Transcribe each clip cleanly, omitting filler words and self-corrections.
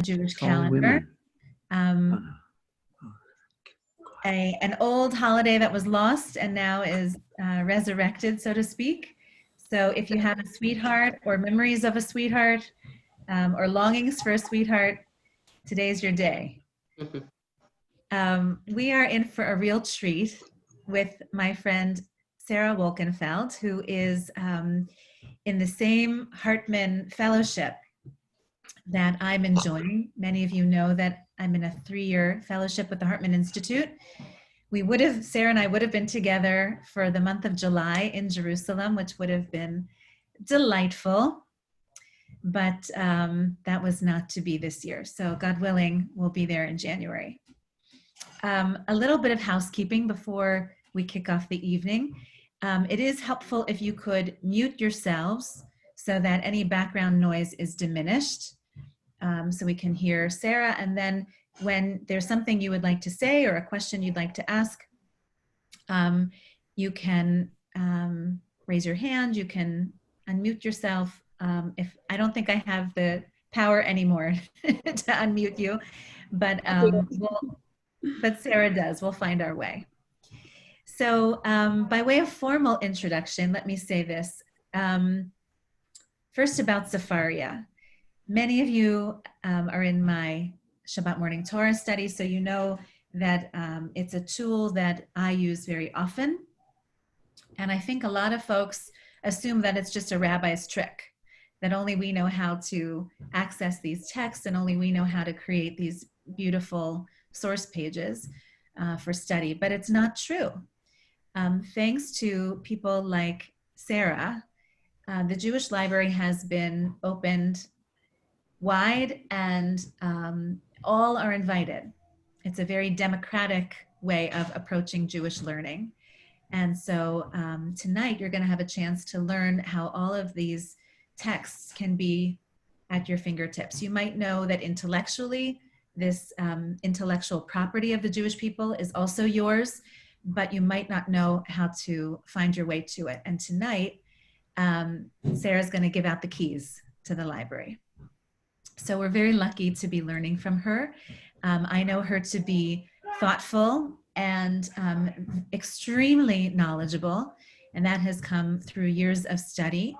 Jewish All calendar. women. An old holiday that was lost and now is resurrected, so to speak. So if you have a sweetheart or memories of a sweetheart or longings for a sweetheart, today's your day. We are in for a real treat with my friend Sarah Wolkenfeld, who is in the same Hartman Fellowship that I'm enjoying. Many of you know that I'm in a 3-year fellowship with the Hartman Institute. Sarah and I would have been together for the month of July in Jerusalem, which would have been delightful, but that was not to be this year. So God willing, we'll be there in January. A little bit of housekeeping before we kick off the evening. It is helpful if you could mute yourselves so that any background noise is diminished, so we can hear Sarah. And then when there's something you would like to say or a question you'd like to ask, you can raise your hand, you can unmute yourself. If I don't think I have the power anymore to unmute you, but Sarah does. We'll find our way. So by way of formal introduction, let me say this. First about Sefaria. Many of you are in my Shabbat morning Torah study, so you know that it's a tool that I use very often. And I think a lot of folks assume that it's just a rabbi's trick, that only we know how to access these texts and only we know how to create these beautiful source pages for study, but it's not true. Thanks to people like Sarah, the Jewish Library has been opened wide and all are invited. It's a very democratic way of approaching Jewish learning. And so tonight you're going to have a chance to learn how all of these texts can be at your fingertips. You might know that intellectually, this intellectual property of the Jewish people is also yours, but you might not know how to find your way to it. And tonight, Sarah's going to give out the keys to the library. So we're very lucky to be learning from her. I know her to be thoughtful and extremely knowledgeable, and that has come through years of study.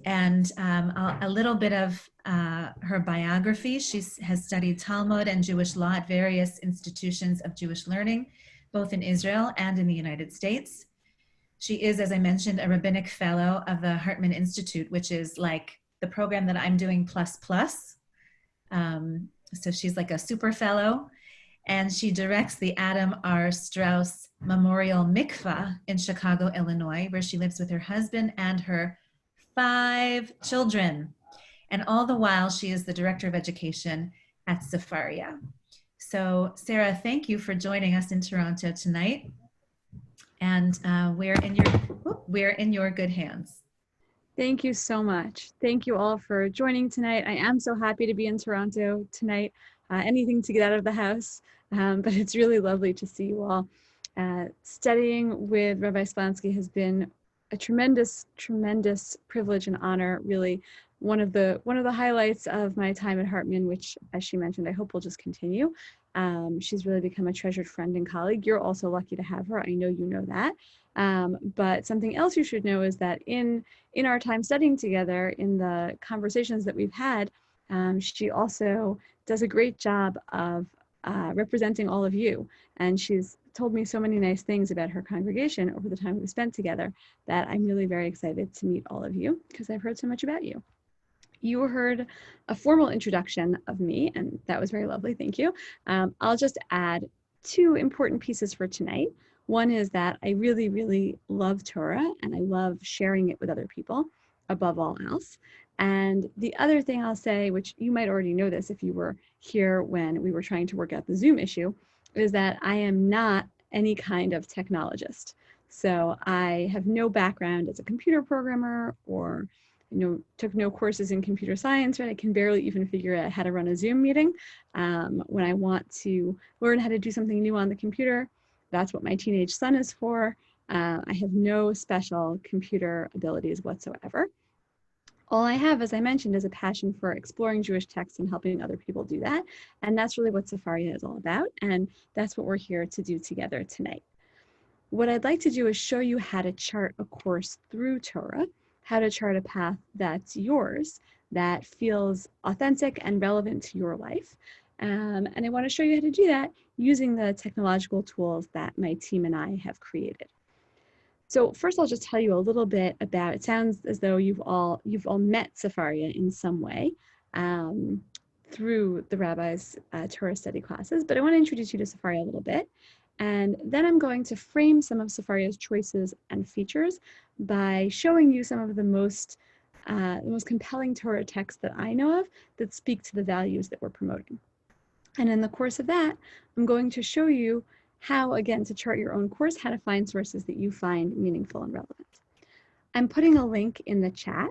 And a little bit of her biography. She has studied Talmud and Jewish law at various institutions of Jewish learning, both in Israel and in the United States. She is, as I mentioned, a rabbinic fellow of the Hartman Institute, which is like the program that I'm doing plus. So she's like a super fellow. And she directs the Adam R. Strauss Memorial Mikvah in Chicago, Illinois, where she lives with her husband and her 5 children. And all the while, she is the director of education at Sefaria. So Sarah, thank you for joining us in Toronto tonight. And we're in your good hands. Thank you so much. Thank you all for joining tonight. I am so happy to be in Toronto tonight. Anything to get out of the house, but it's really lovely to see you all. Studying with Rabbi Splansky has been a tremendous, tremendous privilege and honor. Really, one of the highlights of my time at Hartman, which, as she mentioned, I hope will just continue. She's really become a treasured friend and colleague. You're also lucky to have her. I know you know that. But something else you should know is that in our time studying together, in the conversations that we've had, she also does a great job of representing all of you. And she's told me so many nice things about her congregation over the time we've spent together that I'm really very excited to meet all of you because I've heard so much about you. You heard a formal introduction of me, and that was very lovely, thank you. I'll just add 2 important pieces for tonight. One is that I really, really love Torah, and I love sharing it with other people above all else. And the other thing I'll say, which you might already know this if you were here when we were trying to work out the Zoom issue, is that I am not any kind of technologist. So I have no background as a computer programmer or took no courses in computer science, right? I can barely even figure out how to run a Zoom meeting. When I want to learn how to do something new on the computer, that's what my teenage son is for. I have no special computer abilities whatsoever. All I have, as I mentioned, is a passion for exploring Jewish texts and helping other people do that. And that's really what Sefaria is all about. And that's what we're here to do together tonight. What I'd like to do is show you how to chart a course through Torah, how to chart a path that's yours, that feels authentic and relevant to your life. And I want to show you how to do that using the technological tools that my team and I have created. So first, I'll just tell you a little bit about, it sounds as though you've all met Sefaria in some way through the rabbi's Torah study classes, but I want to introduce you to Sefaria a little bit. And then I'm going to frame some of Sefaria's choices and features by showing you some of the most compelling Torah texts that I know of that speak to the values that we're promoting. And in the course of that, I'm going to show you how, again, to chart your own course, how to find sources that you find meaningful and relevant. I'm putting a link in the chat,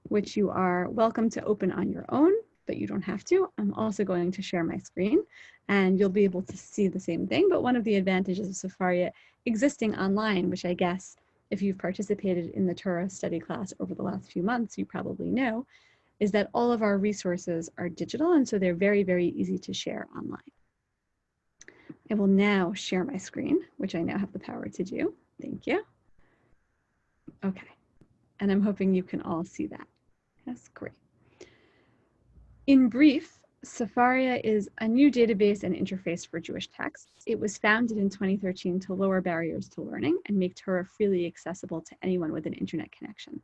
which you are welcome to open on your own, but you don't have to. I'm also going to share my screen, and you'll be able to see the same thing. But one of the advantages of Sefaria existing online, which I guess if you've participated in the Torah study class over the last few months, you probably know, is that all of our resources are digital, and so they're very, very easy to share online. I will now share my screen, which I now have the power to do. Thank you. Okay, and I'm hoping you can all see that. That's great. In brief, Sefaria is a new database and interface for Jewish texts. It was founded in 2013 to lower barriers to learning and make Torah freely accessible to anyone with an internet connection.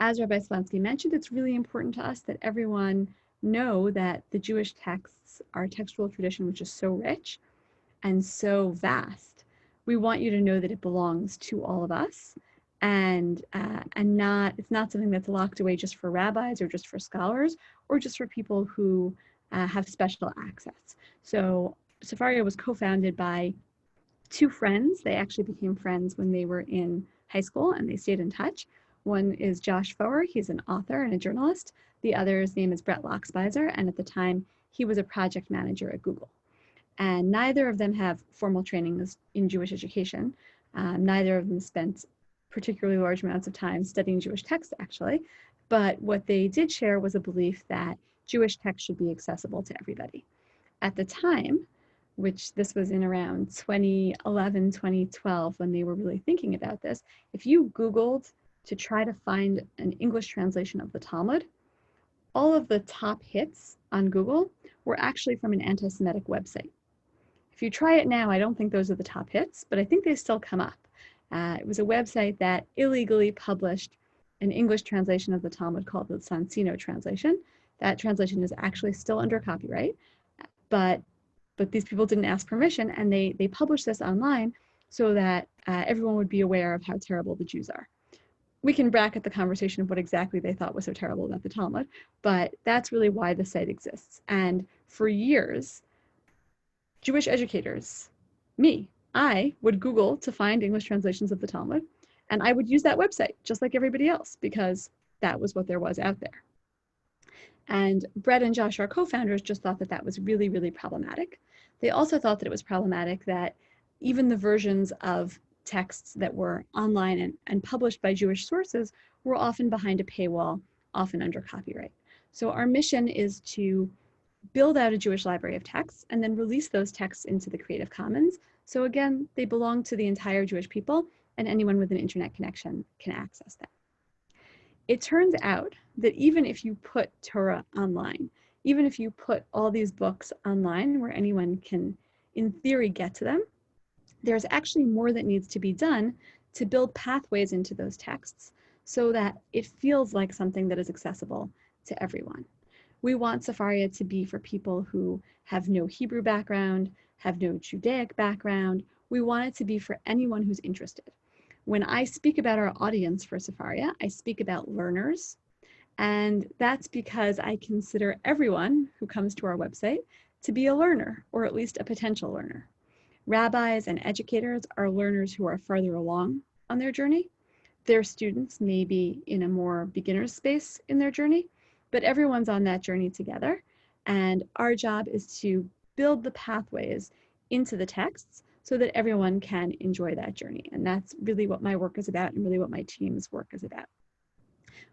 As Rabbi Slansky mentioned, it's really important to us that everyone know that the Jewish texts, our textual tradition, which is so rich and so vast, we want you to know that it belongs to all of us, and it's not something that's locked away just for rabbis or just for scholars or just for people who have special access. So Sefaria was co-founded by two friends. They actually became friends when they were in high school, and they stayed in touch. One is Josh Foer. He's an author and a journalist. The other's name is Brett Lockspizer, and at the time, he was a project manager at Google. And neither of them have formal training in Jewish education. Neither of them spent particularly large amounts of time studying Jewish texts, actually. But what they did share was a belief that Jewish texts should be accessible to everybody. At the time, which this was in around 2011, 2012, when they were really thinking about this, if you Googled to try to find an English translation of the Talmud, all of the top hits on Google were actually from an anti-Semitic website. If you try it now, I don't think those are the top hits, but I think they still come up. It was a website that illegally published an English translation of the Talmud called the Sansino Translation. That translation is actually still under copyright, but these people didn't ask permission, and they published this online so that everyone would be aware of how terrible the Jews are. We can bracket the conversation of what exactly they thought was so terrible about the Talmud, but that's really why the site exists. And for years, Jewish educators, I would Google to find English translations of the Talmud, and I would use that website just like everybody else because that was what there was out there. And Brett and Josh, our co-founders, just thought that that was really, really problematic. They also thought that it was problematic that even the versions of texts that were online and published by Jewish sources were often behind a paywall, often under copyright. So our mission is to build out a Jewish library of texts and then release those texts into the Creative Commons. So again, they belong to the entire Jewish people, and anyone with an internet connection can access them. It turns out that even if you put Torah online, even if you put all these books online where anyone can, in theory, get to them, there's actually more that needs to be done to build pathways into those texts so that it feels like something that is accessible to everyone. We want Sefaria to be for people who have no Hebrew background, have no Judaic background. We want it to be for anyone who's interested. When I speak about our audience for Sefaria, I speak about learners, and that's because I consider everyone who comes to our website to be a learner, or at least a potential learner. Rabbis and educators are learners who are farther along on their journey. Their students may be in a more beginner's space in their journey, but everyone's on that journey together. And our job is to build the pathways into the texts so that everyone can enjoy that journey. And that's really what my work is about and really what my team's work is about.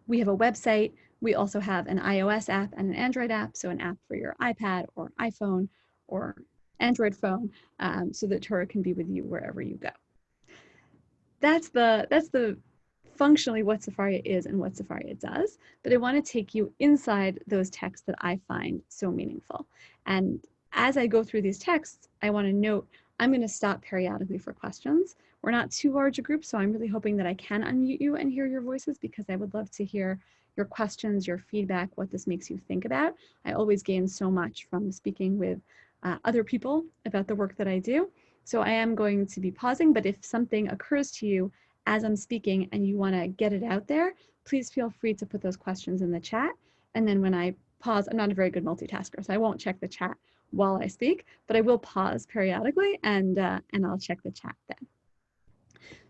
We have a website We also have an iOS app and an Android app, so an app for your iPad or iPhone or Android phone, so that Torah can be with you wherever you go. That's the functionally what Sefaria is and what Sefaria does, but I want to take you inside those texts that I find so meaningful. And as I go through these texts, I want to note I'm going to stop periodically for questions. We're not too large a group, so I'm really hoping that I can unmute you and hear your voices, because I would love to hear your questions, your feedback, what this makes you think about. I always gain so much from speaking with other people about the work that I do. So I am going to be pausing, but if something occurs to you as I'm speaking and you want to get it out there, please feel free to put those questions in the chat. And then when I pause, I'm not a very good multitasker, so I won't check the chat while I speak, but I will pause periodically and I'll check the chat then.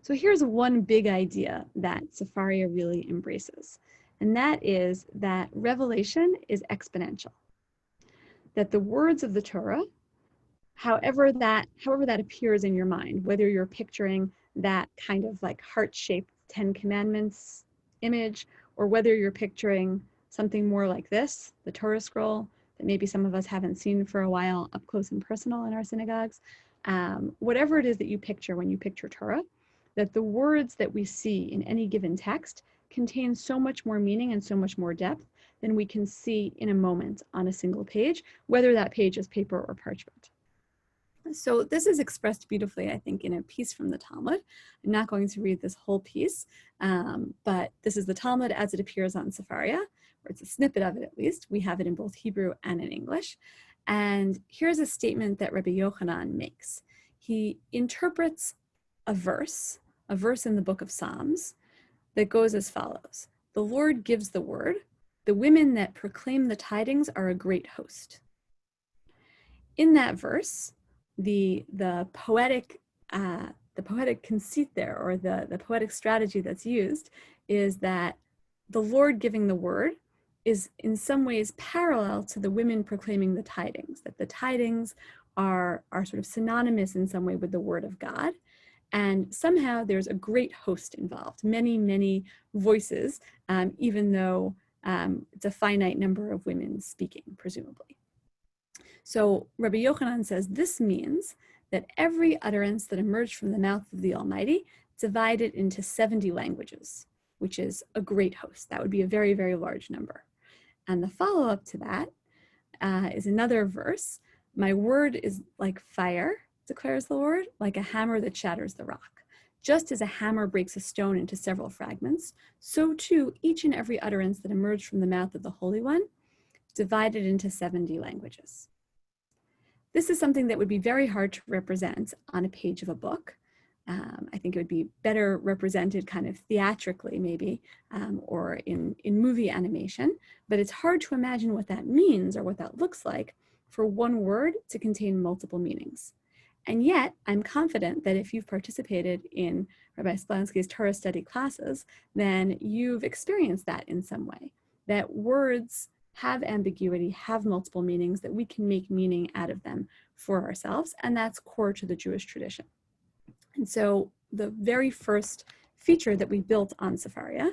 So here's one big idea that Sefaria really embraces, and that is that revelation is exponential. That the words of the Torah, however that appears in your mind, whether you're picturing that kind of like heart-shaped 10 Commandments image, or whether you're picturing something more like this, the Torah scroll, that maybe some of us haven't seen for a while up close and personal in our synagogues, whatever it is that you picture when you picture Torah, that the words that we see in any given text contain so much more meaning and so much more depth than we can see in a moment on a single page, whether that page is paper or parchment. So this is expressed beautifully, I think, in a piece from the Talmud. I'm not going to read this whole piece, but this is the Talmud as it appears on Sefaria, or it's a snippet of it at least. We have it in both Hebrew and in English. And here's a statement that Rabbi Yochanan makes. He interprets a verse in the book of Psalms that goes as follows. The Lord gives the word. The women that proclaim the tidings are a great host. In that verse, the poetic conceit there, or the poetic strategy that's used, is that the Lord giving the word is in some ways parallel to the women proclaiming the tidings, that the tidings are sort of synonymous in some way with the word of God. And somehow there's a great host involved, many, many voices, even though it's a finite number of women speaking, presumably. So Rabbi Yochanan says this means that every utterance that emerged from the mouth of the Almighty divided into 70 languages, which is a great host. That would be a very, very large number. And the follow-up to that is another verse. My word is like fire, declares the Lord, like a hammer that shatters the rock. Just as a hammer breaks a stone into several fragments, so too each and every utterance that emerged from the mouth of the Holy One divided into 70 languages. This is something that would be very hard to represent on a page of a book. I think it would be better represented kind of theatrically maybe, or in movie animation, but it's hard to imagine what that means or what that looks like for one word to contain multiple meanings. And yet, I'm confident that if you've participated in Rabbi Splansky's Torah study classes, then you've experienced that in some way, that words have ambiguity, have multiple meanings, that we can make meaning out of them for ourselves, and that's core to the Jewish tradition. And so the very first feature that we built on Sefaria,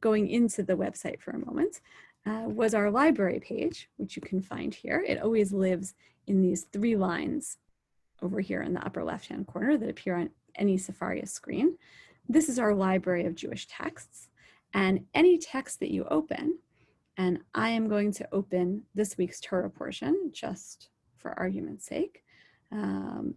going into the website for a moment, was our library page, which you can find here. It always lives in these 3 lines over here in the upper left-hand corner that appear on any Sefaria screen. This is our library of Jewish texts, and any text that you open, and I am going to open this week's Torah portion just for argument's sake.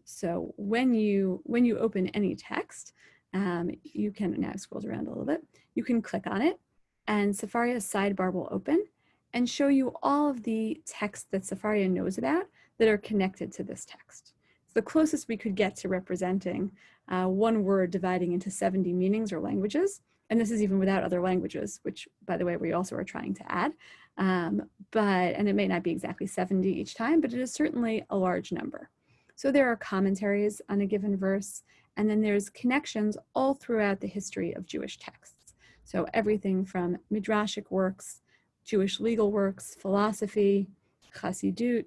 So when you open any text, you can, now it scrolls around a little bit, you can click on it, and Sefaria's sidebar will open and show you all of the texts that Sefaria knows about that are connected to this text. It's the closest we could get to representing one word dividing into 70 meanings or languages. And this is even without other languages, which, by the way, we also are trying to add. And it may not be exactly 70 each time, but it is certainly a large number. So there are commentaries on a given verse, and then there's connections all throughout the history of Jewish texts. So everything from midrashic works, Jewish legal works, philosophy, Chassidut.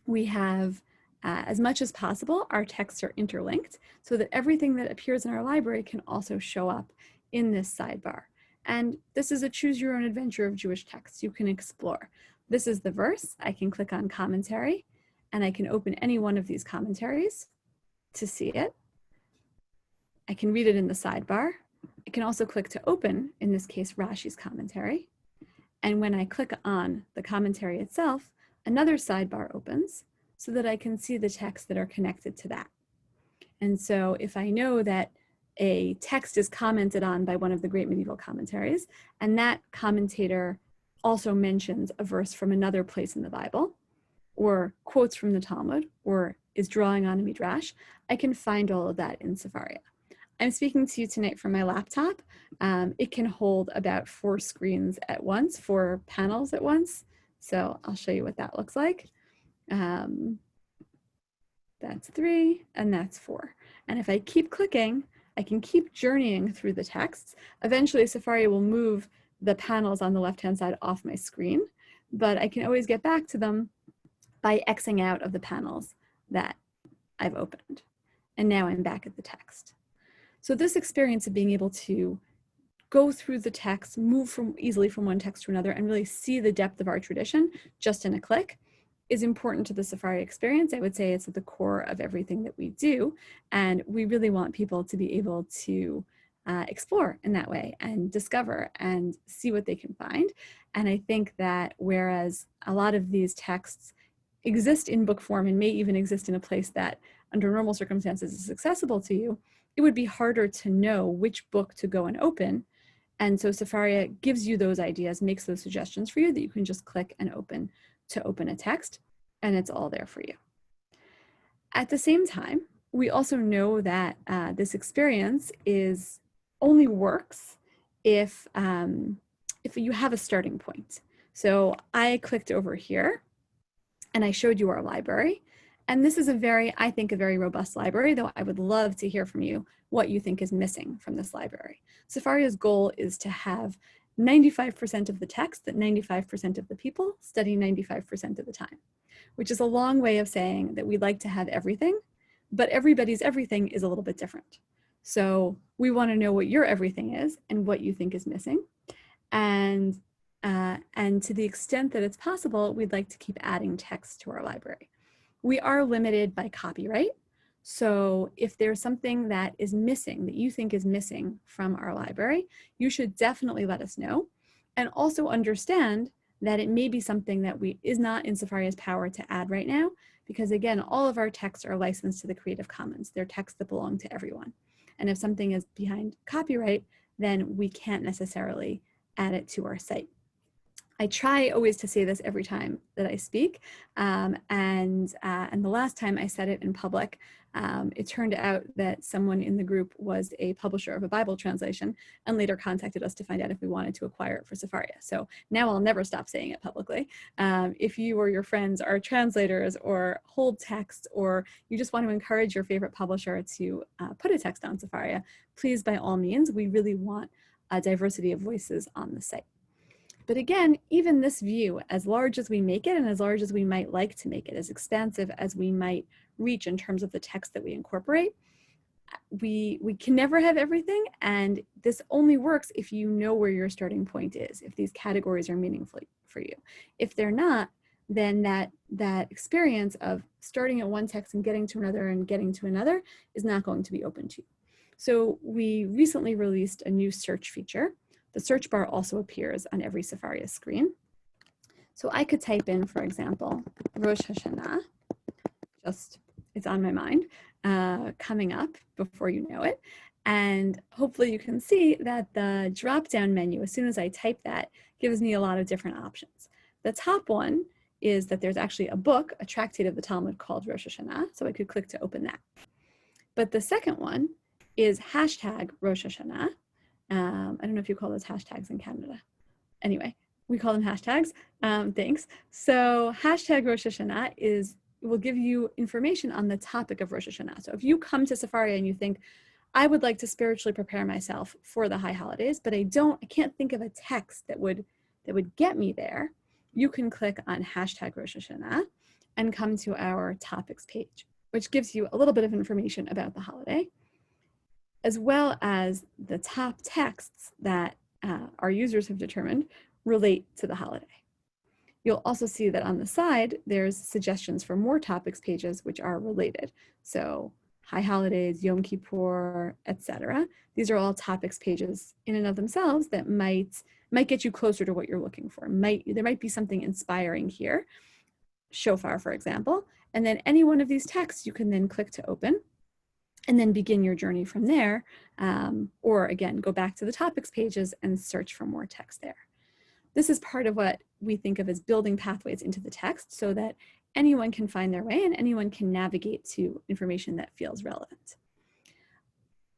We have, as much as possible, our texts are interlinked so that everything that appears in our library can also show up in this sidebar. And this is a choose your own adventure of Jewish texts you can explore. This is the verse. I can click on commentary and I can open any one of these commentaries to see it. I can read it in the sidebar. I can also click to open, in this case, Rashi's commentary. And when I click on the commentary itself, another sidebar opens so that I can see the texts that are connected to that. And so if I know that a text is commented on by one of the great medieval commentaries, and that commentator also mentions a verse from another place in the Bible, or quotes from the Talmud, or is drawing on a midrash, I can find all of that in Sefaria. I'm speaking to you tonight from my laptop. It can hold about 4 screens at once, 4 panels at once. So I'll show you what that looks like. That's 3 and that's 4. And if I keep clicking, I can keep journeying through the texts. Eventually Sefaria will move the panels on the left-hand side off my screen, but I can always get back to them by Xing out of the panels that I've opened. And now I'm back at the text. So this experience of being able to go through the text, move easily from one text to another, and really see the depth of our tradition just in a click is important to the Sefaria experience. I would say it's at the core of everything that we do. And we really want people to be able to explore in that way and discover and see what they can find. And I think that whereas a lot of these texts exist in book form and may even exist in a place that under normal circumstances is accessible to you, it would be harder to know which book to go and open. And so Sefaria gives you those ideas, makes those suggestions for you that you can just click and open to open a text, and it's all there for you. At the same time, we also know that this experience only works if you have a starting point. So I clicked over here and I showed you our library. And this is I think, a very robust library, though I would love to hear from you what you think is missing from this library. Sefaria's goal is to have 95% of the text that 95% of the people study 95% of the time, which is a long way of saying that we'd like to have everything, but everybody's everything is a little bit different. So we want to know what your everything is and what you think is missing. And to the extent that it's possible, we'd like to keep adding text to our library. We are limited by copyright. So if there's something that is missing, that you think is missing from our library, you should definitely let us know. And also understand that it may be something that is not in Sefaria's power to add right now, because again, all of our texts are licensed to the Creative Commons. They're texts that belong to everyone. And if something is behind copyright, then we can't necessarily add it to our site. I try always to say this every time that I speak, and the last time I said it in public, it turned out that someone in the group was a publisher of a Bible translation and later contacted us to find out if we wanted to acquire it for Sefaria. So now I'll never stop saying it publicly. If you or your friends are translators or hold text, or you just want to encourage your favorite publisher to put a text on Sefaria, please, by all means, we really want a diversity of voices on the site. But again, even this view, as large as we make it and as large as we might like to make it, as expansive as we might reach in terms of the text that we incorporate, we can never have everything. And this only works if you know where your starting point is, if these categories are meaningful for you. If they're not, then that experience of starting at one text and getting to another is not going to be open to you. So we recently released a new search feature. The search bar also appears on every Sefaria screen. So I could type in, for example, Rosh Hashanah, it's on my mind, coming up before you know it. And hopefully you can see that the drop-down menu, as soon as I type that, gives me a lot of different options. The top one is that there's actually a book, a tractate of the Talmud called Rosh Hashanah, so I could click to open that. But the second one is hashtag Rosh Hashanah. I don't know if you call those hashtags in Canada. Anyway, we call them hashtags. Thanks. So hashtag Rosh Hashanah will give you information on the topic of Rosh Hashanah. So if you come to Sefaria and you think, I would like to spiritually prepare myself for the high holidays, but I can't think of a text that would get me there, you can click on hashtag Rosh Hashanah and come to our topics page, which gives you a little bit of information about the holiday, as well as the top texts that our users have determined relate to the holiday. You'll also see that on the side, there's suggestions for more topics pages which are related. So high holidays, Yom Kippur, etc. These are all topics pages in and of themselves that might get you closer to what you're looking for. There might be something inspiring here. Shofar, for example. And then any one of these texts you can then click to open and then begin your journey from there. Or again, go back to the topics pages and search for more text there. This is part of what we think of as building pathways into the text so that anyone can find their way and anyone can navigate to information that feels relevant.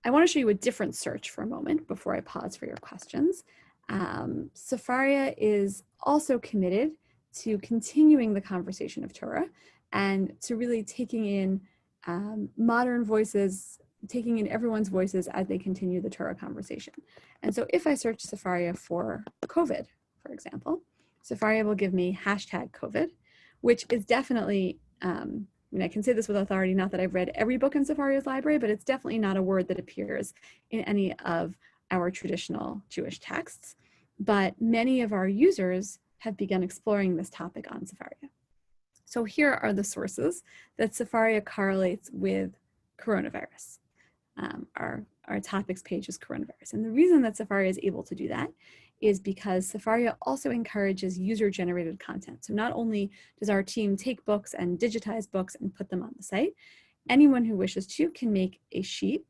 I want to show you a different search for a moment before I pause for your questions. Sefaria is also committed to continuing the conversation of Torah and to really taking in modern voices, taking in everyone's voices as they continue the Torah conversation. And so if I search Sefaria for COVID, for example, Sefaria will give me #COVID, which is definitely, I can say this with authority, not that I've read every book in Sefaria's library, but it's definitely not a word that appears in any of our traditional Jewish texts. But many of our users have begun exploring this topic on Sefaria. So here are the sources that Sefaria correlates with coronavirus. Our topics page is coronavirus. And the reason that Sefaria is able to do that is because Sefaria also encourages user-generated content. So not only does our team take books and digitize books and put them on the site, anyone who wishes to can make a sheet,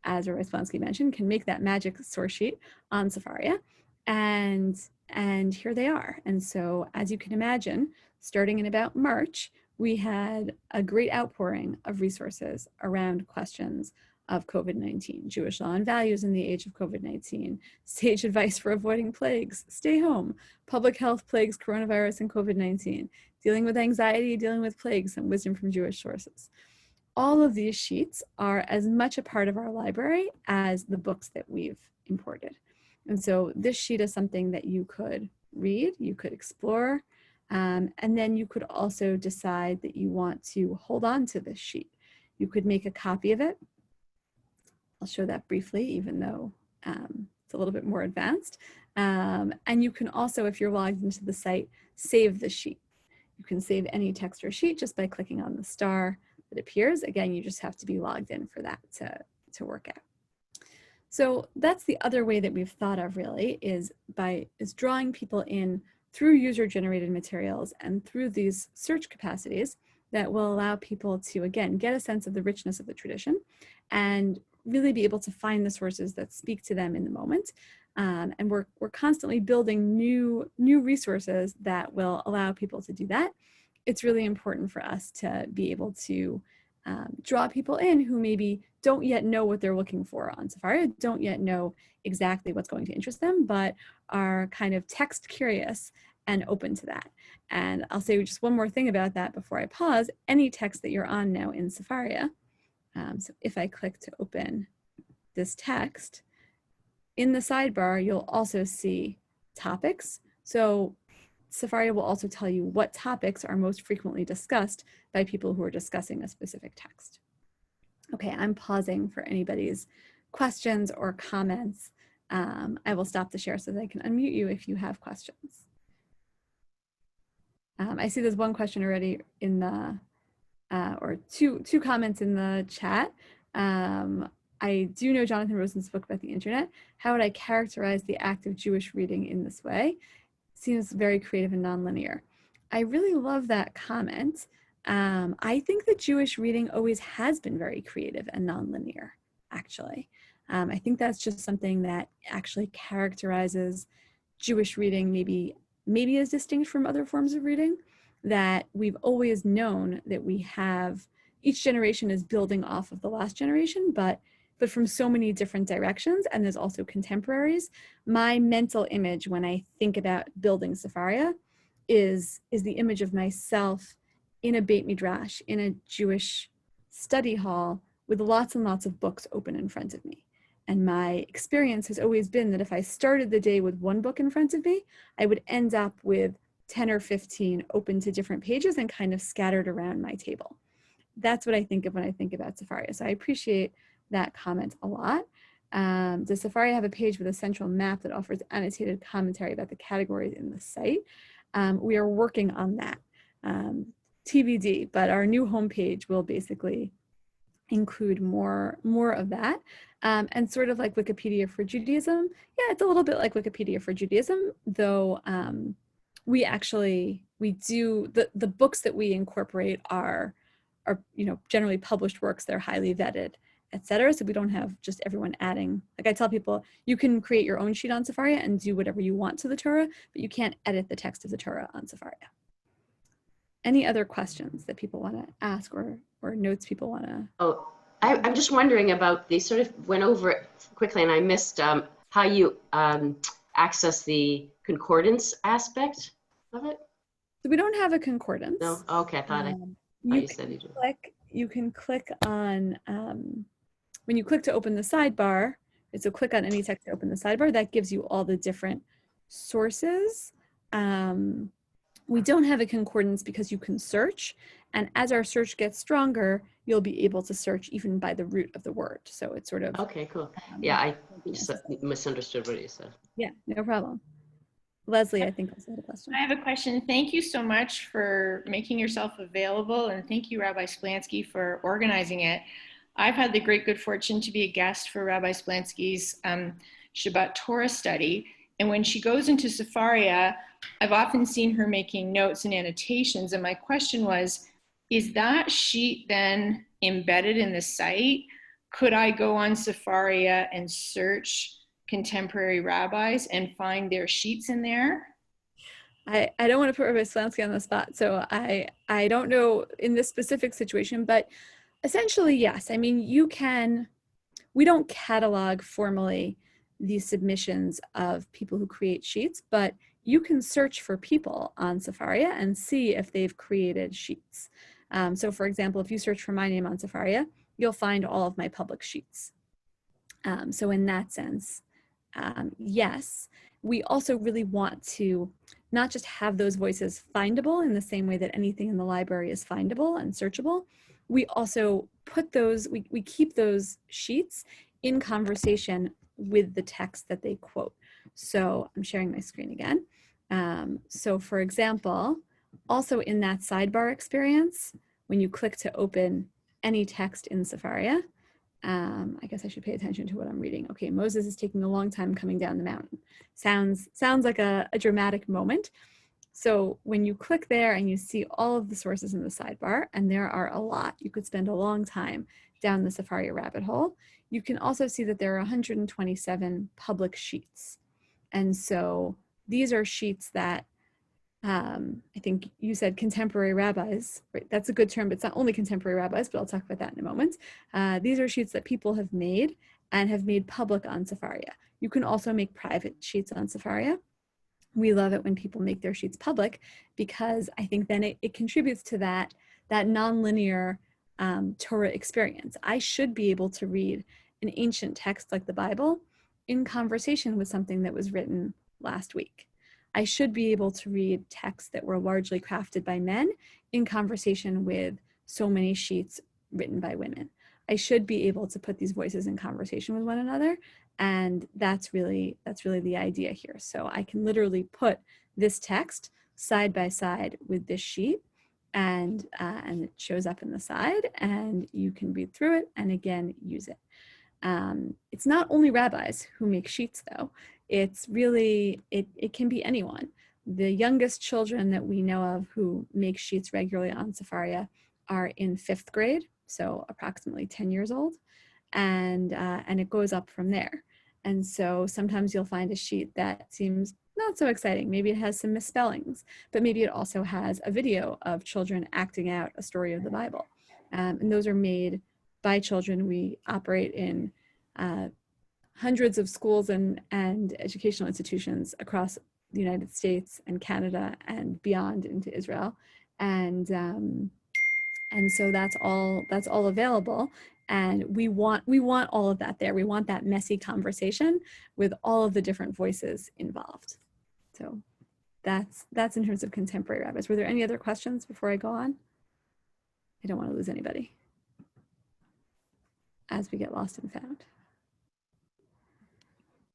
as Rabbi Sponsky mentioned, can make that magic source sheet on Sefaria, and here they are. And so as you can imagine, starting in about March, we had a great outpouring of resources around questions of COVID-19, Jewish law and values in the age of COVID-19, sage advice for avoiding plagues, stay home, public health plagues, coronavirus and COVID-19, dealing with anxiety, dealing with plagues, and wisdom from Jewish sources. All of these sheets are as much a part of our library as the books that we've imported. And so this sheet is something that you could read, you could explore, and then you could also decide that you want to hold on to this sheet. You could make a copy of it. I'll show that briefly, even though it's a little bit more advanced. And you can also, if you're logged into the site, save the sheet. You can save any text or sheet just by clicking on the star that appears. Again, you just have to be logged in for that to work out. So that's the other way that we've thought of really is drawing people in through user-generated materials and through these search capacities that will allow people to, again, get a sense of the richness of the tradition and really be able to find the sources that speak to them in the moment. And we're constantly building new resources that will allow people to do that. It's really important for us to be able to draw people in who maybe don't yet know what they're looking for on Sefaria, don't yet know exactly what's going to interest them, but are kind of text curious and open to that. And I'll say just one more thing about that before I pause. Any text that you're on now in Sefaria, so if I click to open this text, in the sidebar, you'll also see topics. So Sefaria will also tell you what topics are most frequently discussed by people who are discussing a specific text. Okay, I'm pausing for anybody's questions or comments. I will stop the share so that I can unmute you if you have questions. I see there's one question already in the, or two comments in the chat. I do know Jonathan Rosen's book about the internet. How would I characterize the act of Jewish reading in this way? Seems very creative and nonlinear. I really love that comment. I think that Jewish reading always has been very creative and nonlinear, actually. I think that's just something that actually characterizes Jewish reading maybe as distinct from other forms of reading, that we've always known that we have, each generation is building off of the last generation, but from so many different directions, and there's also contemporaries. My mental image when I think about building Sefaria is the image of myself in a Beit Midrash, in a Jewish study hall with lots and lots of books open in front of me. And my experience has always been that if I started the day with one book in front of me, I would end up with 10 or 15 open to different pages and kind of scattered around my table. That's what I think of when I think about Sefaria. So I appreciate that comment a lot. Does Safari have a page with a central map that offers annotated commentary about the categories in the site? We are working on that. TBD, but our new homepage will basically include more of that. And sort of like Wikipedia for Judaism. Yeah, it's a little bit like Wikipedia for Judaism, though we do, the books that we incorporate are generally published works. They're highly vetted, etc. So we don't have just everyone adding. Like I tell people, you can create your own sheet on Safaria and do whatever you want to the Torah, but you can't edit the text of the Torah on Safaria. Any other questions that people want to ask or notes people want to? Oh, I'm just wondering about, they sort of went over it quickly and I missed how you access the concordance aspect of it. So we don't have a concordance. No? Okay, I thought you said you did. You can click on, when you click to open the sidebar, so click on any text to open the sidebar, that gives you all the different sources. We don't have a concordance because you can search, and as our search gets stronger, you'll be able to search even by the root of the word. So it's sort of okay, cool. Yeah, I just misunderstood what you said. Yeah, no problem. Leslie, I think also had a question. I have a question. Thank you so much for making yourself available, and thank you, Rabbi Splansky, for organizing it. I've had the great good fortune to be a guest for Rabbi Splansky's Shabbat Torah study, and when she goes into Safaria, I've often seen her making notes and annotations, and my question was, is that sheet then embedded in the site? Could I go on Safaria and search contemporary rabbis and find their sheets in there? I don't want to put Rabbi Slansky on the spot, so I don't know in this specific situation, but essentially, yes. I mean, we don't catalog formally these submissions of people who create sheets, but you can search for people on Safaria and see if they've created sheets. So for example, if you search for my name on Safaria, you'll find all of my public sheets. So in that sense, yes, we also really want to not just have those voices findable in the same way that anything in the library is findable and searchable. We also put those, we keep those sheets in conversation with the text that they quote. So I'm sharing my screen again. So for example, also in that sidebar experience, when you click to open any text in Safaria, I guess I should pay attention to what I'm reading. Okay, Moses is taking a long time coming down the mountain. Sounds like a dramatic moment. So when you click there and you see all of the sources in the sidebar, and there are a lot, you could spend a long time down the Safaria rabbit hole. You can also see that there are 127 public sheets. And so these are sheets that I think you said contemporary rabbis, right? That's a good term, but it's not only contemporary rabbis, but I'll talk about that in a moment. These are sheets that people have made and have made public on Safaria. You can also make private sheets on Safaria. We love it when people make their sheets public because I think then it contributes to that nonlinear Torah experience. I should be able to read an ancient text like the Bible in conversation with something that was written last week. I should be able to read texts that were largely crafted by men in conversation with so many sheets written by women. I should be able to put these voices in conversation with one another, and that's really the idea here. So I can literally put this text side by side with this sheet, and it shows up in the side, and you can read through it and again use it. It's not only rabbis who make sheets, though. It's really, it can be anyone. The youngest children that we know of who make sheets regularly on Safaria are in 5th grade, so approximately 10 years old, and it goes up from there. And so sometimes you'll find a sheet that seems not so exciting. Maybe it has some misspellings, but maybe it also has a video of children acting out a story of the Bible. And those are made by children. We operate in hundreds of schools and educational institutions across the United States and Canada and beyond into Israel, and so that's all available. And we want all of that there. We want that messy conversation with all of the different voices involved. So that's in terms of contemporary rabbis. Were there any other questions before I go on? I don't want to lose anybody as we get lost and found.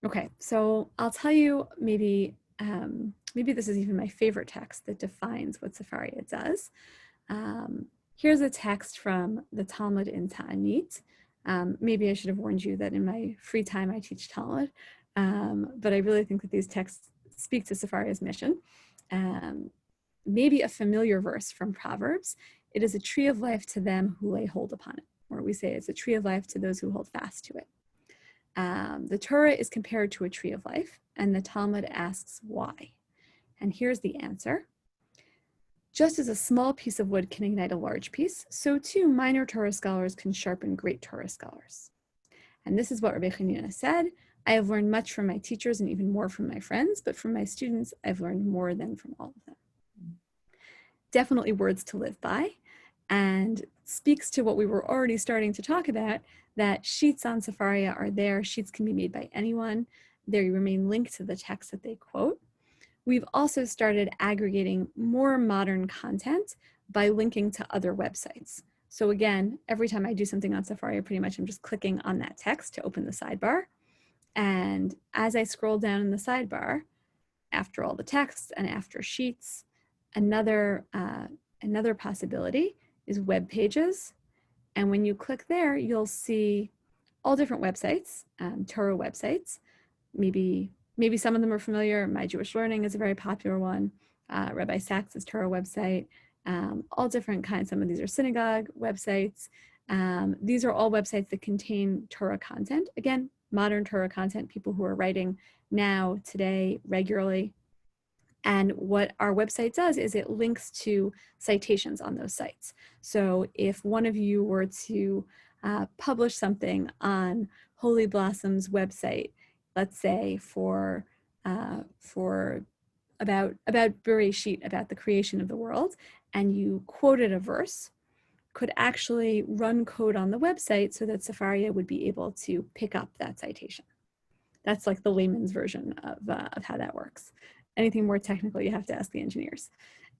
Okay, so I'll tell you maybe this is even my favorite text that defines what Sefaria does. Here's a text from the Talmud in Ta'anit. Maybe I should have warned you that in my free time I teach Talmud, but I really think that these texts speak to Sefaria's mission. Maybe a familiar verse from Proverbs. It is a tree of life to them who lay hold upon it, or we say it's a tree of life to those who hold fast to it. The Torah is compared to a tree of life, and the Talmud asks why. And here's the answer. Just as a small piece of wood can ignite a large piece, so too minor Torah scholars can sharpen great Torah scholars. And this is what Rabbi Chanina said. I have learned much from my teachers and even more from my friends, but from my students, I've learned more than from all of them. Definitely words to live by, and speaks to what we were already starting to talk about, that sheets on Sefaria are there. Sheets can be made by anyone. They remain linked to the text that they quote. We've also started aggregating more modern content by linking to other websites. So again, every time I do something on Sefaria, pretty much I'm just clicking on that text to open the sidebar. And as I scroll down in the sidebar, after all the text and after sheets, another possibility is web pages. And when you click there, you'll see all different websites, Torah websites. Maybe some of them are familiar. My Jewish Learning is a very popular one. Rabbi Sachs's Torah website, all different kinds. Some of these are synagogue websites. These are all websites that contain Torah content. Again, modern Torah content, people who are writing now, today, regularly. And what our website does is it links to citations on those sites. So if one of you were to publish something on Holy Blossom's website, let's say for about Bereshit, about the creation of the world, and you quoted a verse, could actually run code on the website so that Sefaria would be able to pick up that citation. That's like the layman's version of how that works. Anything more technical, you have to ask the engineers.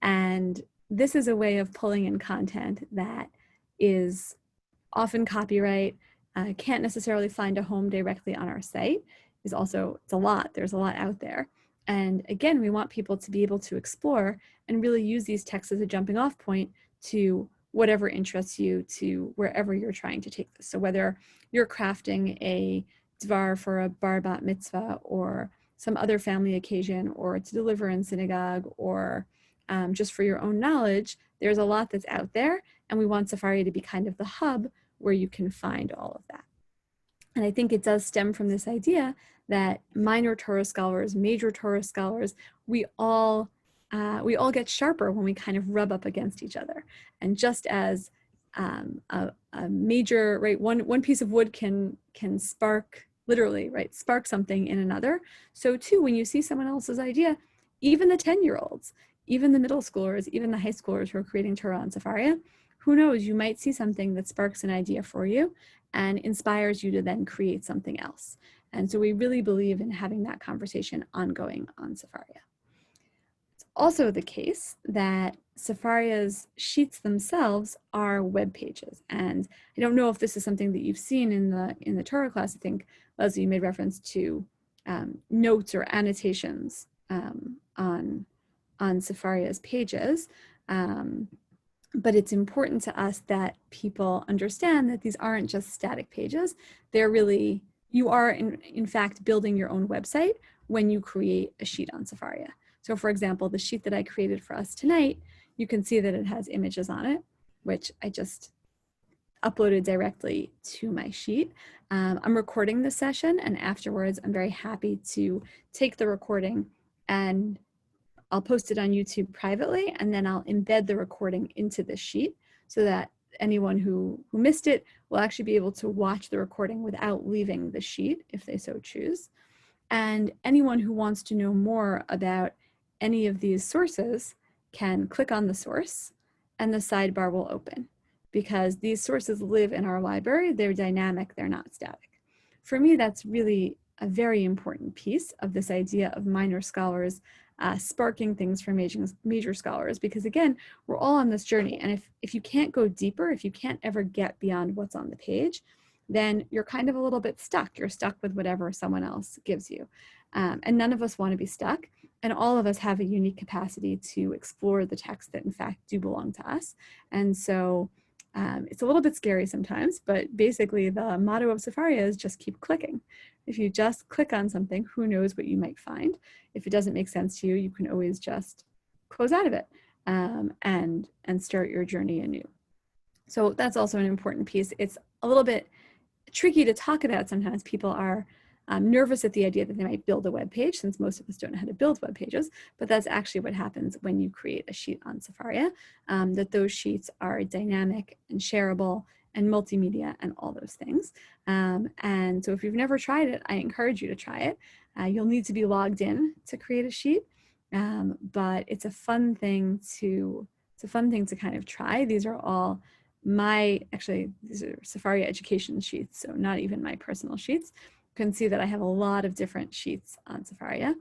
And this is a way of pulling in content that is often copyright, can't necessarily find a home directly on our site. It's a lot, there's a lot out there. And again, we want people to be able to explore and really use these texts as a jumping off point to whatever interests you, to wherever you're trying to take this. So whether you're crafting a dvar for a bar bat mitzvah or some other family occasion, or to deliver in synagogue, or just for your own knowledge, there's a lot that's out there, and we want Sefaria to be kind of the hub where you can find all of that. And I think it does stem from this idea that minor Torah scholars, major Torah scholars, we all get sharper when we kind of rub up against each other. And just as a major, right, one piece of wood can spark, literally, right, spark something in another. So too, when you see someone else's idea, even the 10-year-olds, even the middle schoolers, even the high schoolers who are creating Torah on Sefaria, who knows, you might see something that sparks an idea for you and inspires you to then create something else. And so we really believe in having that conversation ongoing on Sefaria. It's also the case that Sefaria's sheets themselves are web pages. And I don't know if this is something that you've seen in the Torah class. I think, Leslie, you made reference to notes or annotations on Sefaria's pages. But it's important to us that people understand that these aren't just static pages. They're really, you are in fact building your own website when you create a sheet on Sefaria. So for example, the sheet that I created for us tonight, you can see that it has images on it, which I just uploaded directly to my sheet. I'm recording this session, and afterwards I'm very happy to take the recording and I'll post it on YouTube privately, and then I'll embed the recording into this sheet so that anyone who missed it will actually be able to watch the recording without leaving the sheet if they so choose. And anyone who wants to know more about any of these sources can click on the source and the sidebar will open, because these sources live in our library. They're dynamic, they're not static. For me, that's really a very important piece of this idea of minor scholars sparking things for major scholars, because again, we're all on this journey. And if you can't go deeper, if you can't ever get beyond what's on the page, then you're kind of a little bit stuck. You're stuck with whatever someone else gives you. And none of us want to be stuck. And all of us have a unique capacity to explore the texts that in fact do belong to us. And so it's a little bit scary sometimes, but basically the motto of Sefaria is just keep clicking. If you just click on something, who knows what you might find. If it doesn't make sense to you, you can always just close out of it and start your journey anew. So that's also an important piece. It's a little bit tricky to talk about. Sometimes people are nervous at the idea that they might build a web page, since most of us don't know how to build web pages, but that's actually what happens when you create a sheet on Sefaria, that those sheets are dynamic and shareable and multimedia and all those things. And so if you've never tried it, I encourage you to try it. You'll need to be logged in to create a sheet, but it's a fun thing to kind of try. These are all these are Sefaria education sheets, so not even my personal sheets. You can see that I have a lot of different sheets on Sefaria.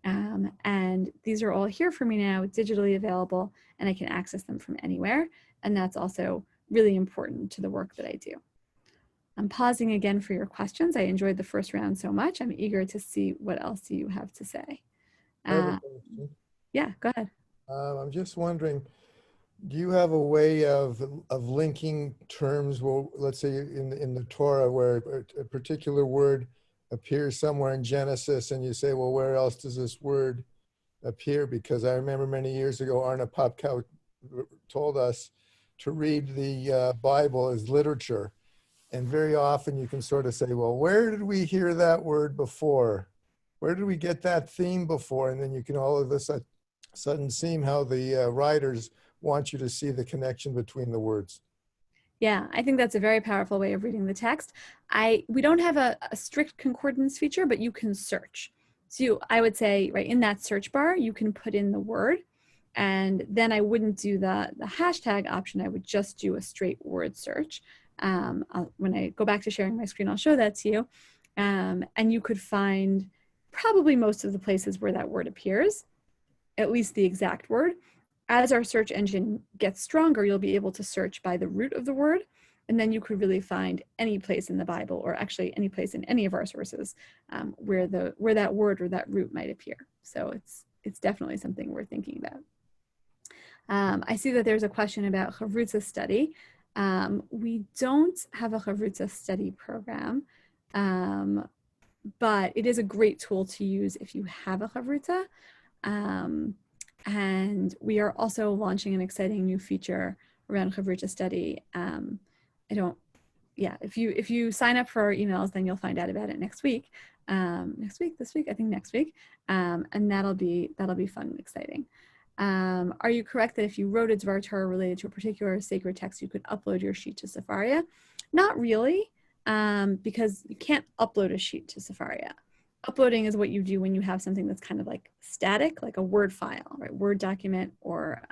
And these are all here for me now, digitally available, and I can access them from anywhere. And that's also really important to the work that I do. I'm pausing again for your questions. I enjoyed the first round so much. I'm eager to see what else you have to say. Yeah, go ahead. I'm just wondering, do you have a way of linking terms? Well, let's say in the Torah, where a particular word appears somewhere in Genesis, and you say, well, where else does this word appear? Because I remember many years ago, Arna Popkow told us to read the Bible as literature. And very often you can sort of say, well, where did we hear that word before? Where did we get that theme before? And then you can all of a sudden see how the writers want you to see the connection between the words. Yeah, I think that's a very powerful way of reading the text. We don't have a strict concordance feature, but you can search. So I would say, right in that search bar, you can put in the word, and then I wouldn't do the hashtag option. I would just do a straight word search. When I go back to sharing my screen, I'll show that to you. And you could find probably most of the places where that word appears, at least the exact word. As our search engine gets stronger, you'll be able to search by the root of the word, and then you could really find any place in the Bible, or actually any place in any of our sources, where that word or that root might appear. So it's definitely something we're thinking about. I see that there's a question about Chavruta study. We don't have a Chavruta study program, but it is a great tool to use if you have a Chavruta. And we are also launching an exciting new feature around Chavruta study. If you sign up for our emails, then you'll find out about it next week. Next week. And that'll be fun and exciting. Are you correct that if you wrote a Dvar Torah related to a particular sacred text, you could upload your sheet to Sefaria? Not really, because you can't upload a sheet to Sefaria. Uploading is what you do when you have something that's kind of like static, like a Word file, right? Word document, or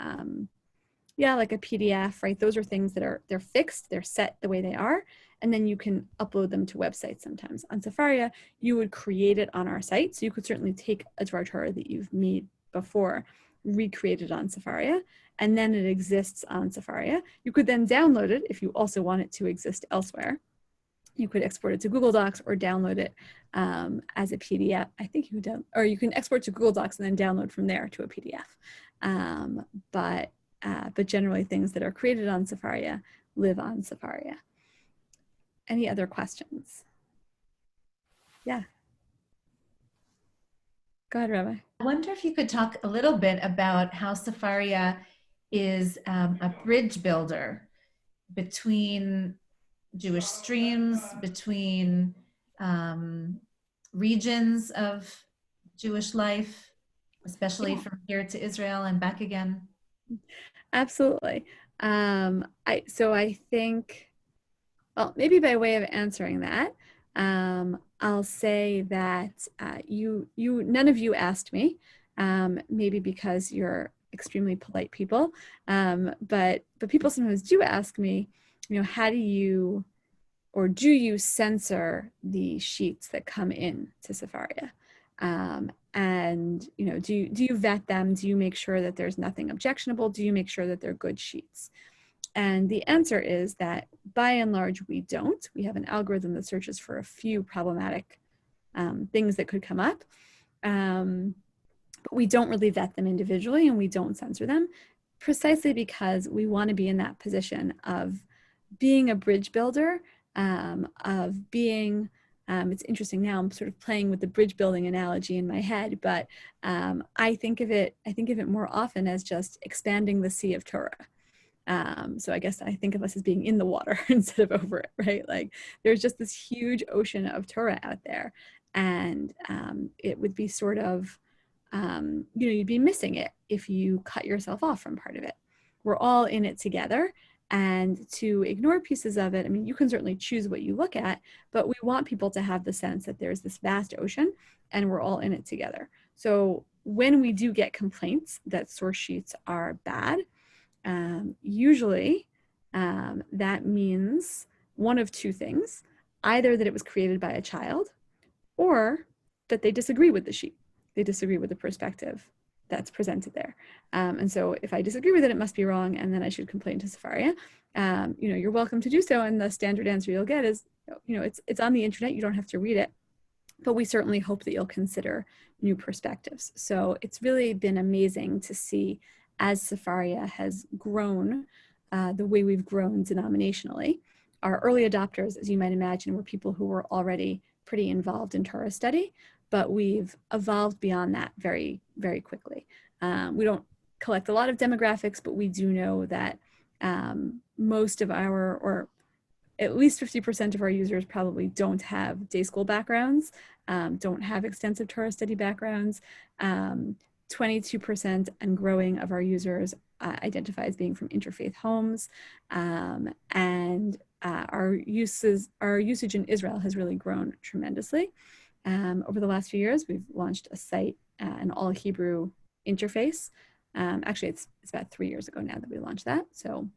like a PDF, right? Those are things that they're fixed, they're set the way they are, and then you can upload them to websites sometimes. On Sefaria, you would create it on our site, so you could certainly take a Dvar Torah that you've made before, recreate it on Sefaria, and then it exists on Sefaria. You could then download it if you also want it to exist elsewhere. You could export it to Google Docs or download it as a PDF. I think you could, or you can export to Google Docs and then download from there to a PDF. But generally, things that are created on Sefaria live on Sefaria. Any other questions? Yeah. Go ahead, Rabbi. I wonder if you could talk a little bit about how Sefaria is a bridge builder between Jewish streams, between regions of Jewish life, especially from here to Israel and back again. Absolutely. I think, well, maybe by way of answering that, I'll say that none of you asked me, maybe because you're extremely polite people, but people sometimes do ask me, how do you censor the sheets that come in to Sefaria? And do you vet them? Do you make sure that there's nothing objectionable? Do you make sure that they're good sheets? And the answer is that by and large, we don't. We have an algorithm that searches for a few problematic things that could come up. But we don't really vet them individually, and we don't censor them, precisely because we want to be in that position of being a bridge builder, of being, it's interesting now, I'm sort of playing with the bridge building analogy in my head, but I think of it more often as just expanding the sea of Torah. So I guess I think of us as being in the water instead of over it, right? Like there's just this huge ocean of Torah out there, and it would be sort of, you'd be missing it if you cut yourself off from part of it. We're all in it together, and to ignore pieces of it, I mean, you can certainly choose what you look at, but we want people to have the sense that there's this vast ocean and we're all in it together. So when we do get complaints that source sheets are bad, usually that means one of two things: either that it was created by a child, or that they disagree with the sheet. They disagree with the perspective that's presented there. And so if I disagree with it, it must be wrong, and then I should complain to Sefaria. You're welcome to do so, and the standard answer you'll get is, it's on the internet, you don't have to read it, but we certainly hope that you'll consider new perspectives. So it's really been amazing to see, as Sefaria has grown the way we've grown denominationally. Our early adopters, as you might imagine, were people who were already pretty involved in Torah study, but we've evolved beyond that very, very quickly. We don't collect a lot of demographics, but we do know that most of our, or at least 50% of our users probably don't have day school backgrounds, don't have extensive Torah study backgrounds. 22% and growing of our users identify as being from interfaith homes. And our usage in Israel has really grown tremendously. Over the last few years, we've launched a site, an all Hebrew interface. Actually, it's about 3 years ago now that we launched that. So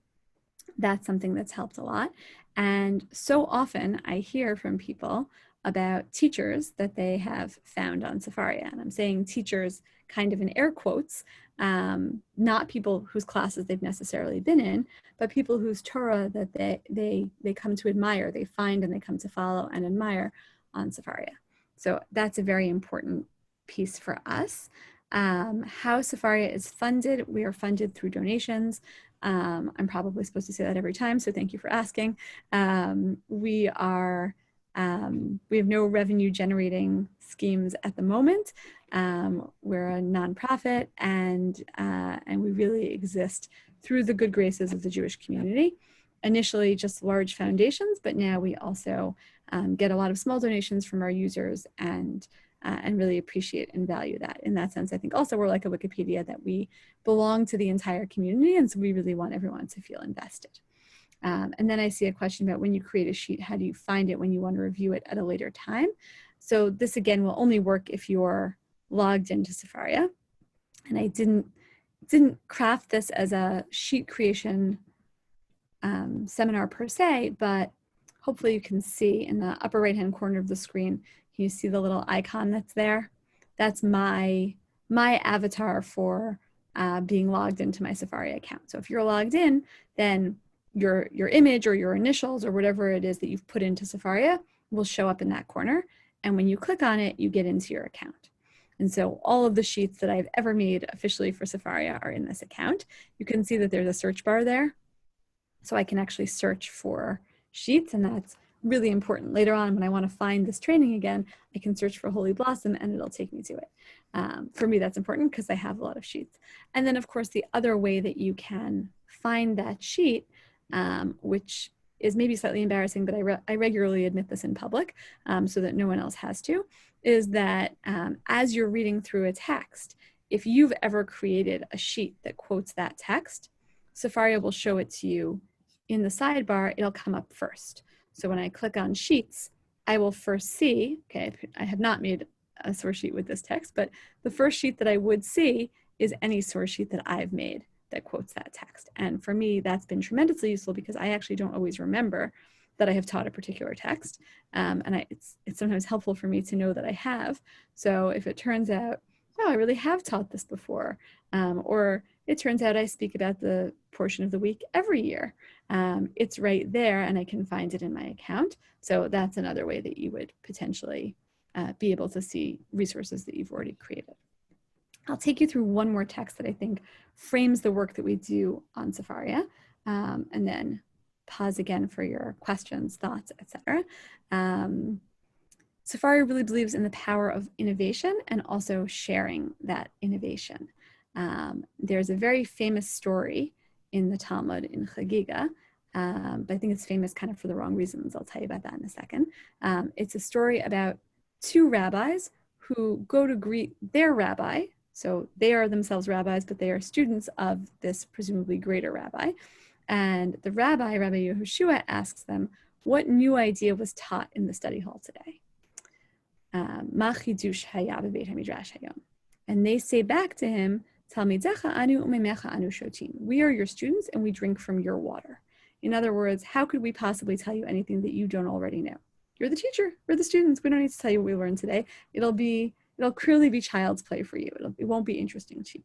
that's something that's helped a lot. And so often I hear from people about teachers that they have found on Sefaria. And I'm saying teachers kind of in air quotes, not people whose classes they've necessarily been in, but people whose Torah that they come to admire, they find and they come to follow and admire on Sefaria. So that's a very important piece for us. How Sefaria is funded, we are funded through donations. I'm probably supposed to say that every time, so thank you for asking. We have no revenue generating schemes at the moment. We're a nonprofit, and we really exist through the good graces of the Jewish community. Initially just large foundations, but now we also get a lot of small donations from our users, and really appreciate and value that. In that sense, I think also we're like a Wikipedia, that we belong to the entire community, and so we really want everyone to feel invested. And then I see a question about, when you create a sheet, how do you find it when you want to review it at a later time? So this again will only work if you're logged into Sefaria. And I didn't craft this as a sheet creation seminar per se, but hopefully you can see in the upper right hand corner of the screen, you see the little icon that's there. That's my avatar for being logged into my Sefaria account. So if you're logged in, then your image or your initials or whatever it is that you've put into Sefaria will show up in that corner. And when you click on it, you get into your account. And so all of the sheets that I've ever made officially for Sefaria are in this account. You can see that there's a search bar there. So I can actually search for sheets, and that's really important. Later on, when I want to find this training again, I can search for Holy Blossom and it'll take me to it. For me, that's important because I have a lot of sheets. And then of course, the other way that you can find that sheet, which is maybe slightly embarrassing, but I regularly admit this in public so that no one else has to, is that as you're reading through a text, if you've ever created a sheet that quotes that text, Sefaria will show it to you in the sidebar. It'll come up first. So when I click on sheets, I will first see, okay, I have not made a source sheet with this text, but the first sheet that I would see is any source sheet that I've made that quotes that text. And for me, that's been tremendously useful because I actually don't always remember that I have taught a particular text. It's sometimes helpful for me to know that I have. So if it turns out, oh, I really have taught this before, or It turns out I speak about the portion of the week every year. It's right there and I can find it in my account. So that's another way that you would potentially be able to see resources that you've already created. I'll take you through one more text that I think frames the work that we do on Sefaria, and then pause again for your questions, thoughts, etc. Sefaria really believes in the power of innovation and also sharing that innovation. There's a very famous story in the Talmud in Chagiga, but I think it's famous kind of for the wrong reasons. I'll tell you about that in a second. It's a story about two rabbis who go to greet their rabbi. So they are themselves rabbis, but they are students of this presumably greater rabbi. And the rabbi, Rabbi Yehoshua, asks them, what new idea was taught in the study hall today? Ma chidush haya b'beit hamidrash hayom. And they say back to him, Talmidecha anu u'mimecha anu shotim. We are your students and we drink from your water. In other words, how could we possibly tell you anything that you don't already know? You're the teacher, we're the students. We don't need to tell you what we learned today. It'll clearly be child's play for you. It won't be interesting to you.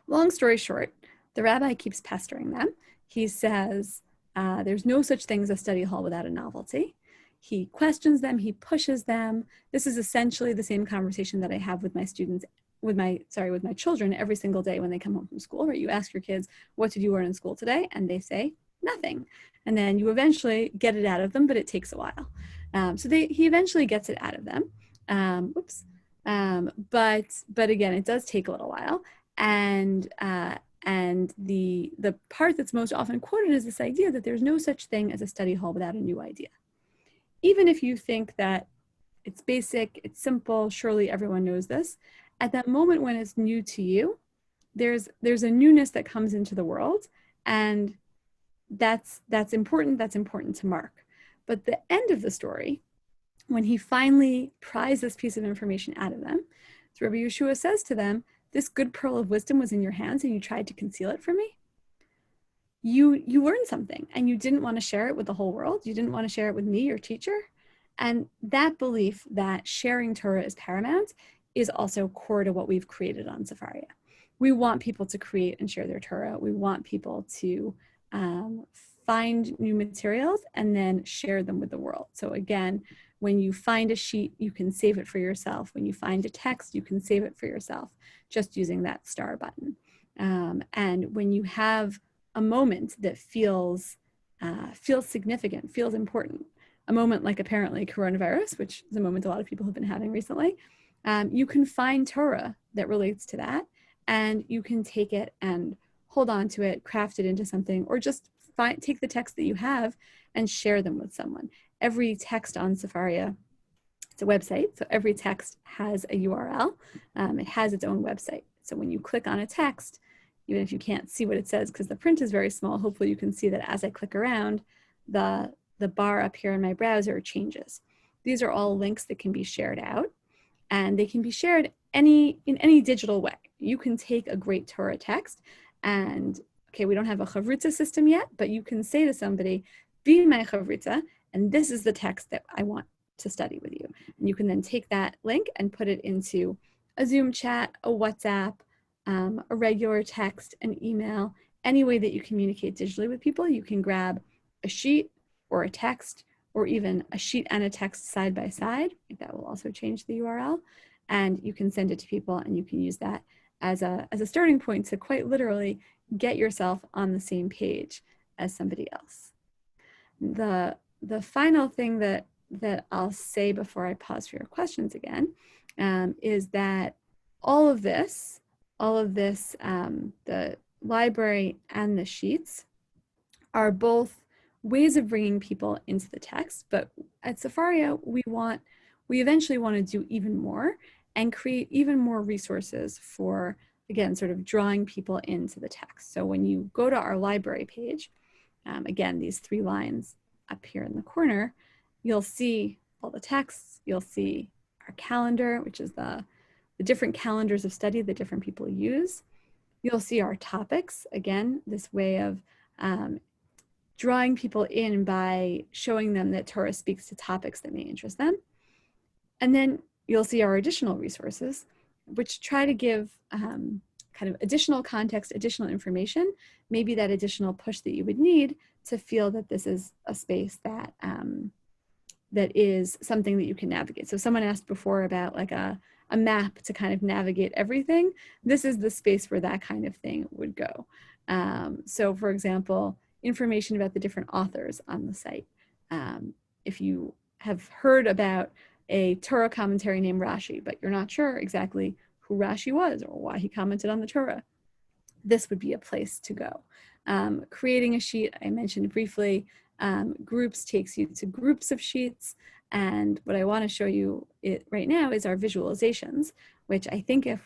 Long story short, the rabbi keeps pestering them. He says, there's no such thing as a study hall without a novelty. He questions them, he pushes them. This is essentially the same conversation that I have with my students, with my children every single day when they come home from school, right? You ask your kids, what did you learn in school today? And they say, nothing. And then you eventually get it out of them, but it takes a while. He eventually gets it out of them. But again, it does take a little while. And the part that's most often quoted is this idea that there's no such thing as a study hall without a new idea. Even if you think that it's basic, it's simple, surely everyone knows this, at that moment when it's new to you, there's a newness that comes into the world, and that's important to mark. But the end of the story, when he finally pries this piece of information out of them, so Rabbi Yeshua says to them, this good pearl of wisdom was in your hands and you tried to conceal it from me. You learned something and you didn't want to share it with the whole world. You didn't want to share it with me, your teacher. And that belief that sharing Torah is paramount is also core to what we've created on Sefaria. We want people to create and share their Torah. We want people to find new materials and then share them with the world. So again, when you find a sheet, you can save it for yourself. When you find a text, you can save it for yourself, just using that star button. And when you have a moment that feels significant, feels important, a moment like apparently coronavirus, which is a moment a lot of people have been having recently, you can find Torah that relates to that, and you can take it and hold on to it, craft it into something, or just take the text that you have and share them with someone. Every text on Sefaria, it's a website, so every text has a URL. It has its own website. So when you click on a text, even if you can't see what it says because the print is very small, hopefully you can see that as I click around, the bar up here in my browser changes. These are all links that can be shared out, and they can be shared in any digital way. You can take a great Torah text and, okay, we don't have a chavritza system yet, but you can say to somebody, be my chavritza, and this is the text that I want to study with you. And you can then take that link and put it into a Zoom chat, a WhatsApp, a regular text, an email, any way that you communicate digitally with people. You can grab a sheet or a text, or even a sheet and a text side by side. That will also change the URL. And you can send it to people, and you can use that as a starting point to quite literally get yourself on the same page as somebody else. The final thing that I'll say before I pause for your questions again, is that all of this, the library and the sheets are both ways of bringing people into the text, but at Sefaria, we eventually want to do even more and create even more resources for, again, sort of drawing people into the text. So when you go to our library page, again, these 3 lines up here in the corner, you'll see all the texts, you'll see our calendar, which is the different calendars of study that different people use. You'll see our topics, again, this way of drawing people in by showing them that Torah speaks to topics that may interest them. And then you'll see our additional resources, which try to give kind of additional context, additional information, maybe that additional push that you would need to feel that this is a space that that is something that you can navigate. So someone asked before about like a map to kind of navigate everything. This is the space where that kind of thing would go. So for example, information about the different authors on the site. If you have heard about a Torah commentary named Rashi, but you're not sure exactly who Rashi was or why he commented on the Torah, this would be a place to go. Creating a sheet, I mentioned briefly, groups takes you to groups of sheets. And what I want to show you right now is our visualizations, which I think as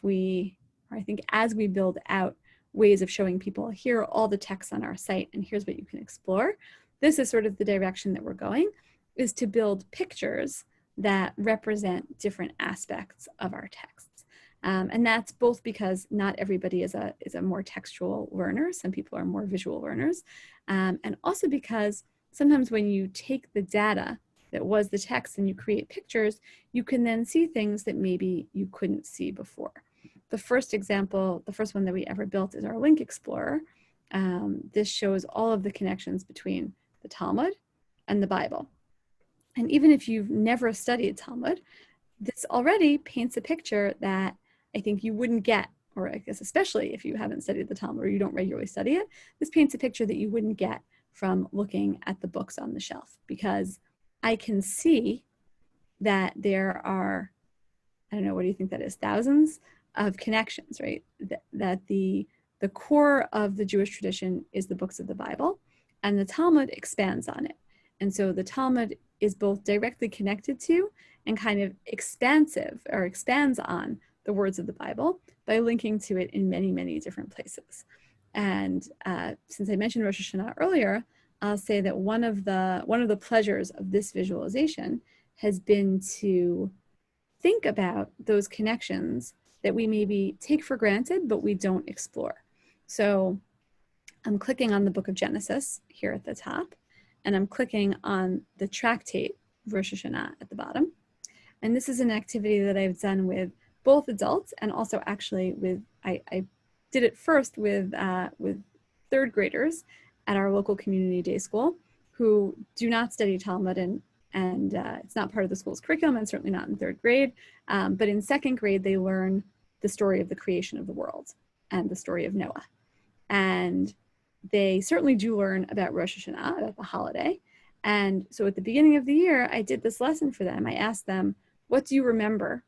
we build out ways of showing people, here are all the texts on our site, and here's what you can explore. This is sort of the direction that we're going, is to build pictures that represent different aspects of our texts. And that's both because not everybody is a more textual learner. Some people are more visual learners. And also because sometimes when you take the data that was the text and you create pictures, you can then see things that maybe you couldn't see before. The first example, the first one that we ever built is our link explorer. This shows all of the connections between the Talmud and the Bible. And even if you've never studied Talmud, this already paints a picture that I think you wouldn't get, or I guess especially if you haven't studied the Talmud or you don't regularly study it, this paints a picture that you wouldn't get from looking at the books on the shelf, because I can see that there are, I don't know, what do you think that is? Thousands of connections, right? That the core of the Jewish tradition is the books of the Bible, and the Talmud expands on it. And so the Talmud is both directly connected to and kind of expansive or expands on the words of the Bible by linking to it in many, many different places. And since I mentioned Rosh Hashanah earlier, I'll say that one of the pleasures of this visualization has been to think about those connections that we maybe take for granted, but we don't explore. So I'm clicking on the book of Genesis here at the top, and I'm clicking on the tractate Rosh Hashanah at the bottom. And this is an activity that I've done with both adults and also actually with, I did it first with third graders at our local community day school who do not study Talmud, and it's not part of the school's curriculum, and certainly not in third grade. But in second grade, they learn the story of the creation of the world and the story of Noah. And they certainly do learn about Rosh Hashanah, about the holiday. And so at the beginning of the year, I did this lesson for them. I asked them, what do you remember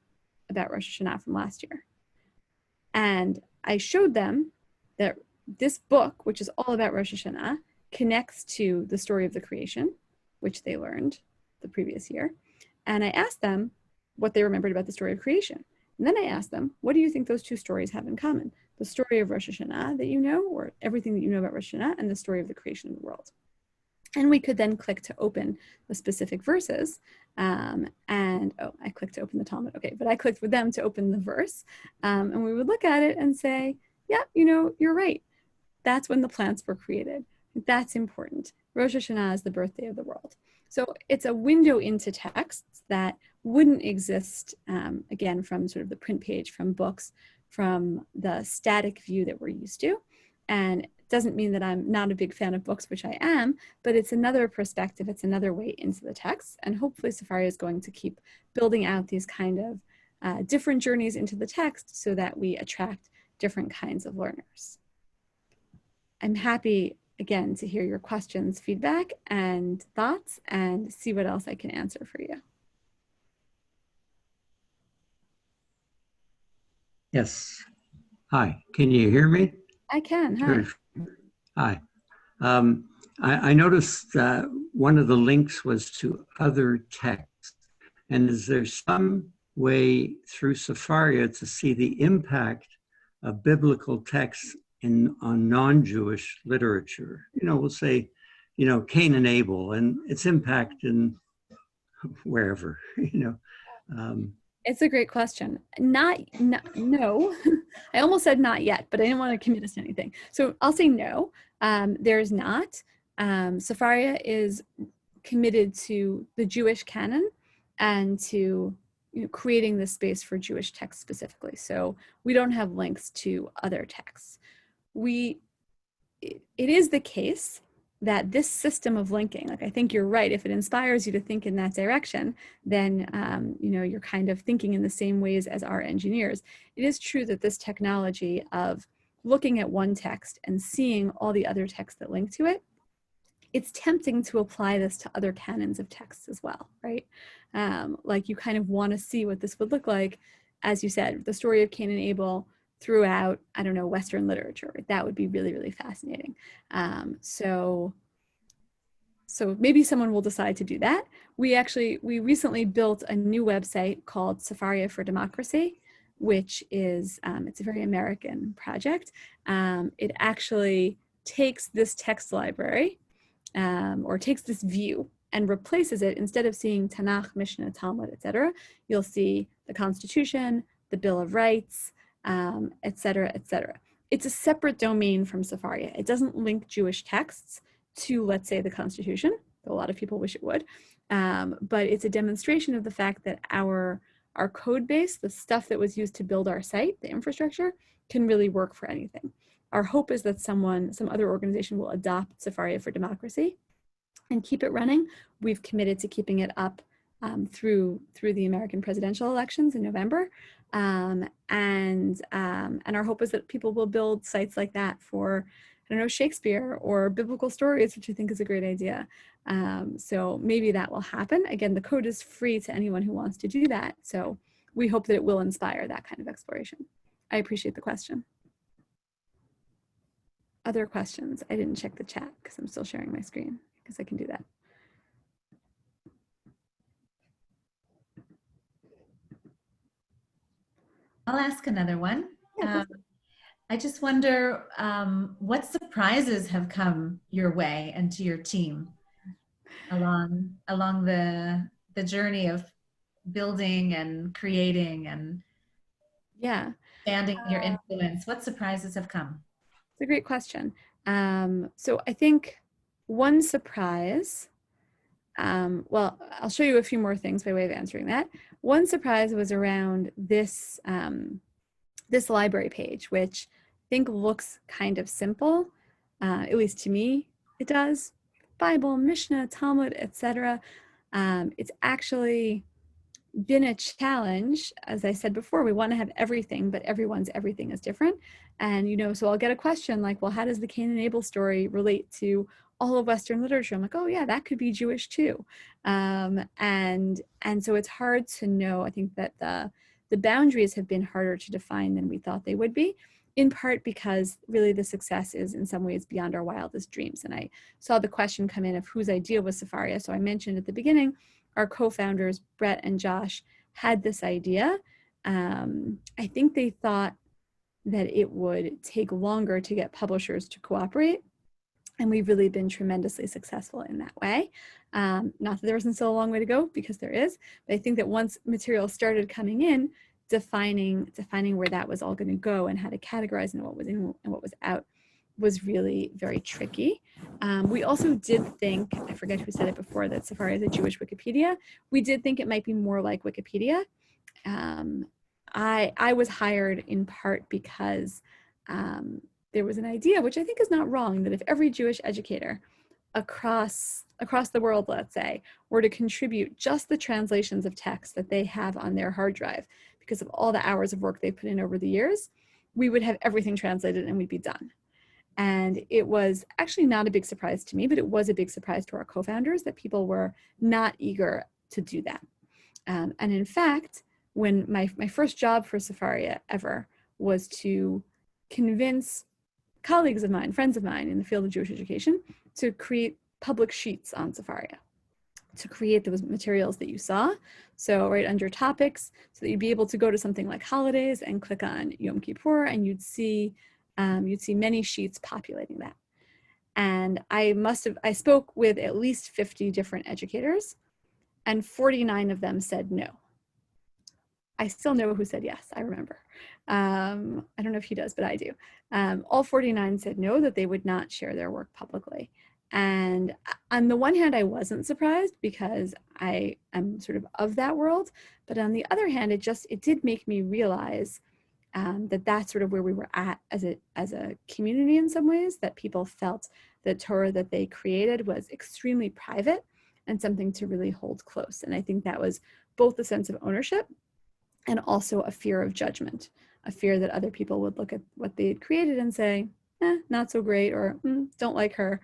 about Rosh Hashanah from last year? And I showed them that this book, which is all about Rosh Hashanah, connects to the story of the creation, which they learned the previous year. And I asked them what they remembered about the story of creation. And then I asked them, what do you think those two stories have in common? The story of Rosh Hashanah that you know, or everything that you know about Rosh Hashanah, and the story of the creation of the world. And we could then click to open the specific verses. I clicked to open the Talmud. Okay, but I clicked with them to open the verse. And we would look at it and say, yeah, you know, you're right. That's when the plants were created. That's important. Rosh Hashanah is the birthday of the world. So it's a window into texts that wouldn't exist, again, from sort of the print page, from books, from the static view that we're used to. And it doesn't mean that I'm not a big fan of books, which I am, but it's another perspective, it's another way into the text. And hopefully Sefaria is going to keep building out these kind of different journeys into the text so that we attract different kinds of learners. I'm happy, again, to hear your questions, feedback, and thoughts, and see what else I can answer for you. Yes. Hi, can you hear me? I can, hi. Sure. Hi. I noticed that one of the links was to other texts. And is there some way through Sefaria to see the impact of biblical texts on non-Jewish literature? You know, we'll say, you know, Cain and Abel and its impact in wherever, you know. It's a great question. No. I almost said not yet, but I didn't want to commit us to anything. So I'll say no. There's not. Sefaria is committed to the Jewish canon and to creating this space for Jewish texts specifically. So we don't have links to other texts. It is the case that this system of linking, like I think you're right, if it inspires you to think in that direction, then you're kind of thinking in the same ways as our engineers. It is true that this technology of looking at one text and seeing all the other texts that link to it, it's tempting to apply this to other canons of texts as well, right? Like you kind of want to see what this would look like, as you said, the story of Cain and Abel throughout, I don't know, Western literature. Right? That would be really, really fascinating. So maybe someone will decide to do that. We recently built a new website called Sefaria for Democracy, which is, it's a very American project. It actually takes this text library or takes this view and replaces it. Instead of seeing Tanakh, Mishnah, Talmud, etc., you'll see the Constitution, the Bill of Rights, etc., etc. It's a separate domain from Sefaria. It doesn't link Jewish texts to, let's say, the Constitution, though a lot of people wish it would. But it's a demonstration of the fact that our code base, the stuff that was used to build our site, the infrastructure, can really work for anything. Our hope is that some other organization will adopt Sefaria for Democracy and keep it running. We've committed to keeping it up through the American presidential elections in November. And our hope is that people will build sites like that for, I don't know, Shakespeare or biblical stories, which I think is a great idea. So maybe that will happen. Again, the code is free to anyone who wants to do that. So we hope that it will inspire that kind of exploration. I appreciate the question. Other questions? I didn't check the chat because I'm still sharing my screen, because I can do that. I'll ask another one. I just wonder what surprises have come your way and to your team along the journey of building and creating and expanding your influence. What surprises have come? It's a great question. So I think one surprise, well, I'll show you a few more things by way of answering that. One surprise was around this, this library page, which I think looks kind of simple, at least to me it does. Bible, Mishnah, Talmud, etc. It's actually been a challenge. As I said before, we want to have everything, but everyone's everything is different. And, so I'll get a question like, well, how does the Cain and Abel story relate to all of Western literature? I'm like, oh yeah, that could be Jewish too. And so it's hard to know. I think that the boundaries have been harder to define than we thought they would be, in part because really the success is in some ways beyond our wildest dreams. And I saw the question come in of whose idea was Sefaria. So I mentioned at the beginning, our co-founders, Brett and Josh, had this idea. I think they thought that it would take longer to get publishers to cooperate. And we've really been tremendously successful in that way. Not that there isn't still a long way to go, because there is, but I think that once material started coming in, defining where that was all going to go and how to categorize and what was in and what was out was really very tricky. We also did think, I forget who said it before, that Sefaria is a Jewish Wikipedia. We did think it might be more like Wikipedia. I was hired in part because there was an idea, which I think is not wrong, that if every Jewish educator across the world, let's say, were to contribute just the translations of text that they have on their hard drive, because of all the hours of work they put in over the years, we would have everything translated and we'd be done. And it was actually not a big surprise to me, but it was a big surprise to our co-founders that people were not eager to do that. And in fact, when my first job for Sefaria ever was to convince colleagues of mine, friends of mine in the field of Jewish education, to create public sheets on Sefaria, to create those materials that you saw. So right under topics, so that you'd be able to go to something like holidays and click on Yom Kippur, and you'd see many sheets populating that. And I spoke with at least 50 different educators, and 49 of them said no. I still know who said yes, I remember. I don't know if he does, but I do. All 49 said no, that they would not share their work publicly. And on the one hand, I wasn't surprised because I am sort of that world. But on the other hand, it did make me realize that that's sort of where we were at as a community in some ways, that people felt the Torah that they created was extremely private and something to really hold close. And I think that was both a sense of ownership and also a fear of judgment, a fear that other people would look at what they had created and say, not so great, or don't like her.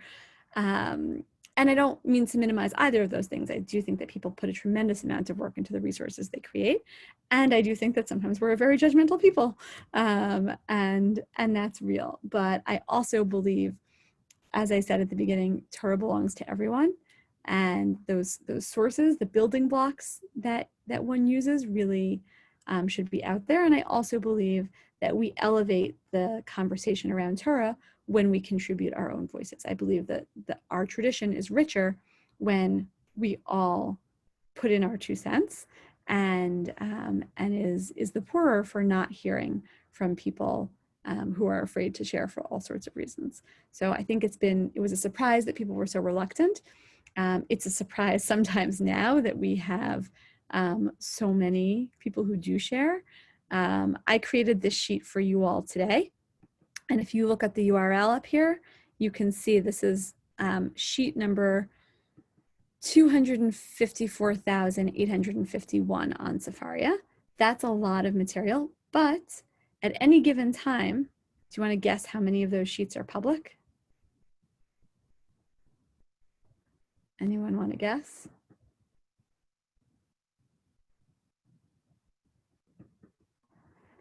And I don't mean to minimize either of those things. I do think that people put a tremendous amount of work into the resources they create. And I do think that sometimes we're a very judgmental people, and that's real. But I also believe, as I said at the beginning, Torah belongs to everyone. And those sources, the building blocks that one uses really should be out there. And I also believe that we elevate the conversation around Torah when we contribute our own voices. I believe that our tradition is richer when we all put in our 2 cents, and is the poorer for not hearing from people who are afraid to share for all sorts of reasons. So I think it was a surprise that people were so reluctant. It's a surprise sometimes now that we have so many people who do share. I created this sheet for you all today. And if you look at the URL up here, you can see this is sheet number 254,851 on Safaria. That's a lot of material, but at any given time, do you want to guess how many of those sheets are public? Anyone want to guess?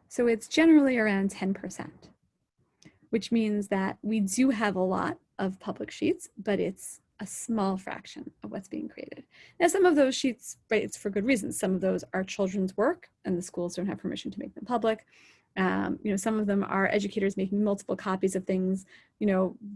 So it's generally around 10%, which means that we do have a lot of public sheets, but it's a small fraction of what's being created. Now, some of those sheets, right, it's for good reasons. Some of those are children's work and the schools don't have permission to make them public. Some of them are educators making multiple copies of things,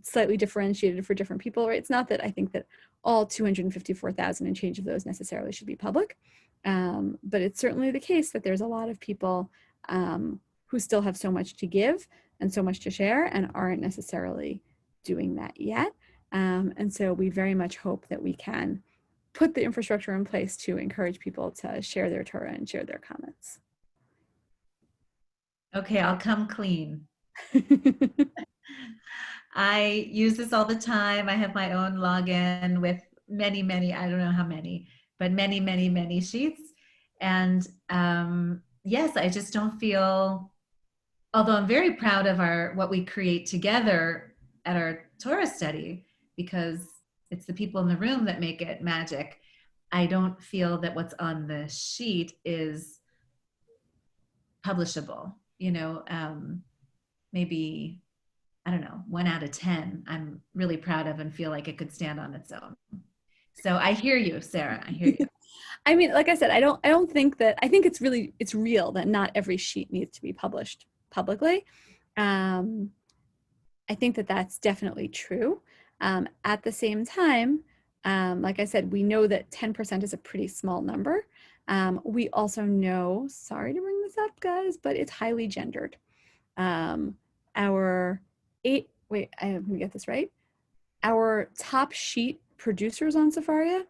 slightly differentiated for different people, right? It's not that I think that all 254,000 and change of those necessarily should be public, but it's certainly the case that there's a lot of people who still have so much to give and so much to share and aren't necessarily doing that yet. And so we very much hope that we can put the infrastructure in place to encourage people to share their Torah and share their comments. Okay, I'll come clean. I use this all the time. I have my own login with many, I don't know how many, but many sheets. And yes, I just don't feel, although I'm very proud of what we create together at our Torah study, because it's the people in the room that make it magic. I don't feel that what's on the sheet is publishable. Maybe, I don't know, 1 out of 10 I'm really proud of and feel like it could stand on its own. So I hear you, Sarah. I hear you. I mean, like I said, I don't think that, I think it's real that not every sheet needs to be published publicly. I think that that's definitely true. At the same time, like I said, we know that 10% is a pretty small number. We also know, sorry to bring this up, guys, but it's highly gendered. I'm gonna get this right. Our top sheet producers on Safaria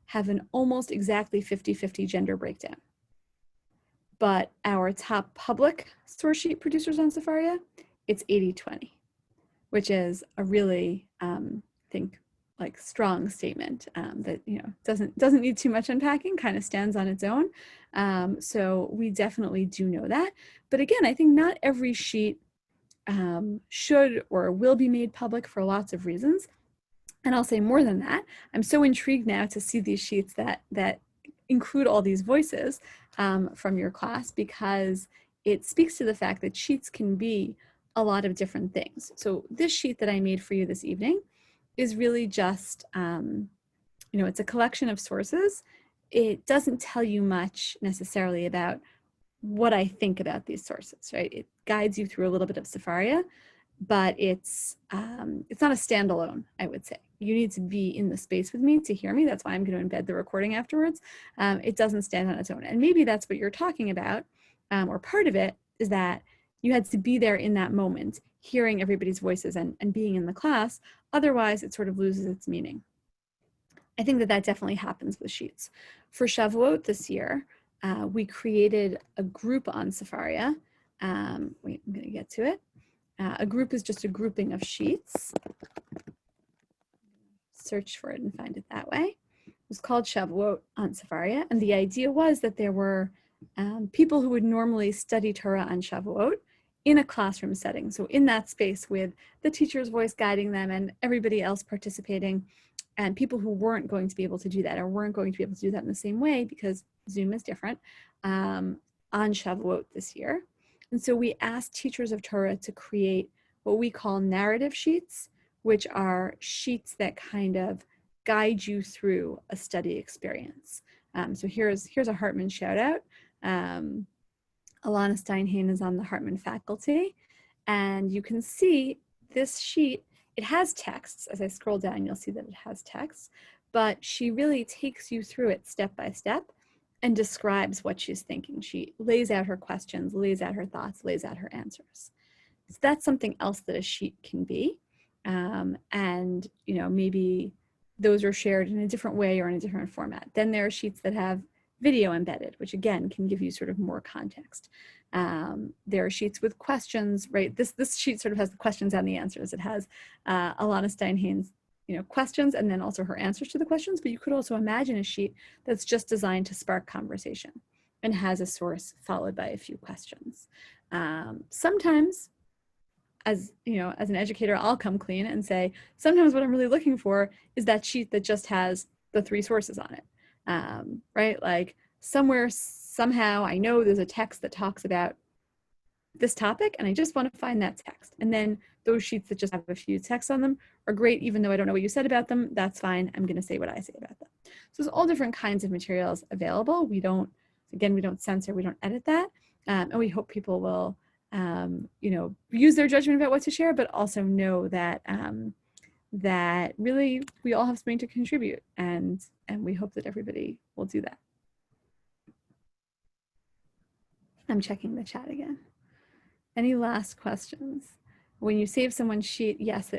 have an almost exactly 50-50 gender breakdown. But our top public source sheet producers on Safaria, it's 80-20, which is a really, I think, like strong statement that doesn't need too much unpacking, kind of stands on its own. So we definitely do know that. But again, I think not every sheet should or will be made public for lots of reasons. And I'll say more than that. I'm so intrigued now to see these sheets that include all these voices from your class, because it speaks to the fact that sheets can be a lot of different things. So this sheet that I made for you this evening is really just, it's a collection of sources. It doesn't tell you much necessarily about what I think about these sources, right? It guides you through a little bit of Safaria, but it's not a standalone, I would say. You need to be in the space with me to hear me. That's why I'm going to embed the recording afterwards. It doesn't stand on its own. And maybe that's what you're talking about, or part of it is that You had to be there in that moment, hearing everybody's voices and being in the class. Otherwise, it sort of loses its meaning. I think that that definitely happens with sheets. For Shavuot this year, we created a group on Sefaria. Wait, I'm going to get to it. A group is just a grouping of sheets. Search for it and find it that way. It was called Shavuot on Sefaria, and the idea was that there were people who would normally study Torah on Shavuot in a classroom setting. So in that space with the teacher's voice guiding them and everybody else participating, and people who weren't going to be able to do that or weren't going to be able to do that in the same way because Zoom is different, on Shavuot this year. And so we asked teachers of Torah to create what we call narrative sheets, which are sheets that kind of guide you through a study experience. So here's a Hartman shout out. Alana Steinhain is on the Hartman faculty, and you can see this sheet. It has texts. As I scroll down, you'll see that it has texts, but she really takes you through it step by step and describes what she's thinking. She lays out her questions, lays out her thoughts, lays out her answers. So that's something else that a sheet can be. And you know, maybe those are shared in a different way or in a different format. Then there are sheets that have video embedded, which again can give you sort of more context. There are sheets with questions, right? This sheet sort of has the questions and the answers. It has Alana Steinhain's, you know, questions and then also her answers to the questions, but you could also imagine a sheet that's just designed to spark conversation and has a source followed by a few questions. Sometimes, as you know, as an educator, I'll come clean and say, sometimes what I'm really looking for is that sheet that just has the 3 sources on it, right? Like somewhere, somehow I know there's a text that talks about this topic and I just want to find that text. And then those sheets that just have a few texts on them are great, even though I don't know what you said about them, that's fine. I'm going to say what I say about them. So there's all different kinds of materials available. We don't censor, we don't edit that. And we hope people will, you know, use their judgment about what to share, but also know that that really we all have something to contribute, and we hope that everybody will do that. I'm checking the chat again. Any last questions? When you save someone's sheet, yes,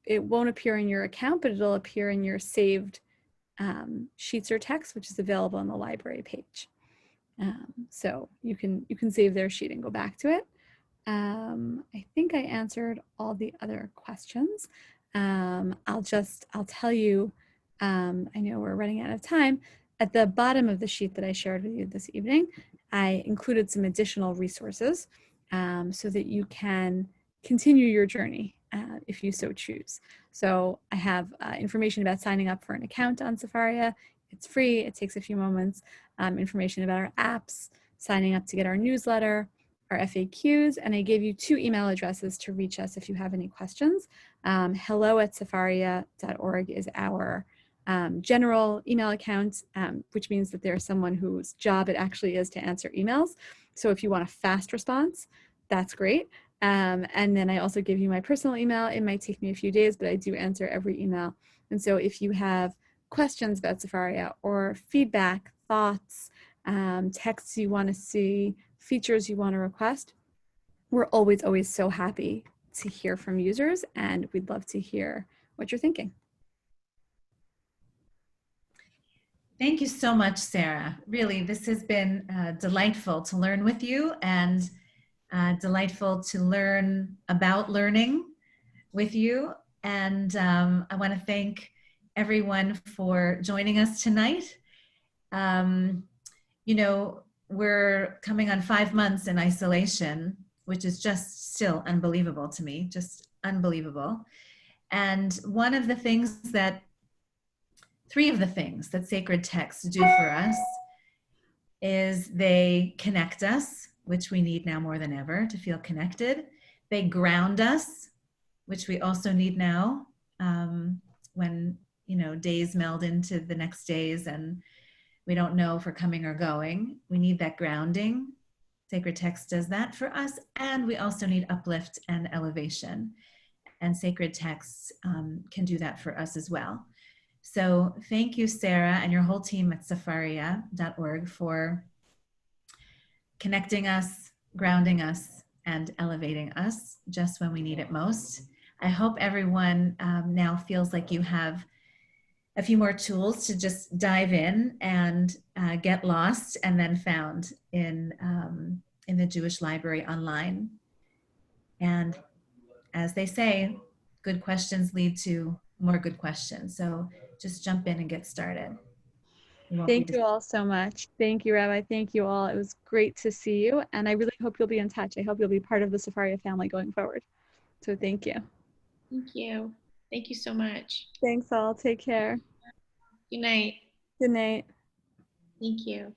it won't appear in your account, but it'll appear in your saved sheets or text, which is available on the library page. So you can save their sheet and go back to it. I think I answered all the other questions. I'll tell you, I know we're running out of time. At the bottom of the sheet that I shared with you this evening, I included some additional resources so that you can continue your journey if you so choose. So I have information about signing up for an account on Sefaria. It's free, it takes a few moments. Information about our apps, signing up to get our newsletter, our FAQs, and I gave you 2 email addresses to reach us if you have any questions. hello@sefaria.org is our general email account, which means that there's someone whose job it actually is to answer emails. So if you want a fast response, that's great. And then I also give you my personal email. It might take me a few days, but I do answer every email. And so if you have questions about Sefaria or feedback, thoughts, texts you want to see, features you want to request, we're always so happy to hear from users, and we'd love to hear what you're thinking. Thank you so much, Sarah. Really, this has been delightful to learn with you, and delightful to learn about learning with you. And I want to thank everyone for joining us tonight. You know, we're coming on 5 months in isolation, which is just still unbelievable to me, just unbelievable. And one of the things that, 3 of the things that sacred texts do for us is they connect us, which we need now more than ever to feel connected. They ground us, which we also need now when, you know, days meld into the next days and we don't know if we're coming or going. We need that grounding. Sacred text does that for us. And we also need uplift and elevation. And sacred texts can do that for us as well. So thank you, Sarah, and your whole team at Sefaria.org for connecting us, grounding us, and elevating us just when we need it most. I hope everyone now feels like you have a few more tools to just dive in and get lost and then found in the Jewish Library online. And as they say, good questions lead to more good questions. So just jump in and get started. Thank you all so much. Thank you, Rabbi. Thank you all. It was great to see you. And I really hope you'll be in touch. I hope you'll be part of the Sefaria family going forward. So thank you. Thank you. Thank you so much. Thanks all. Take care. Good night. Good night. Thank you.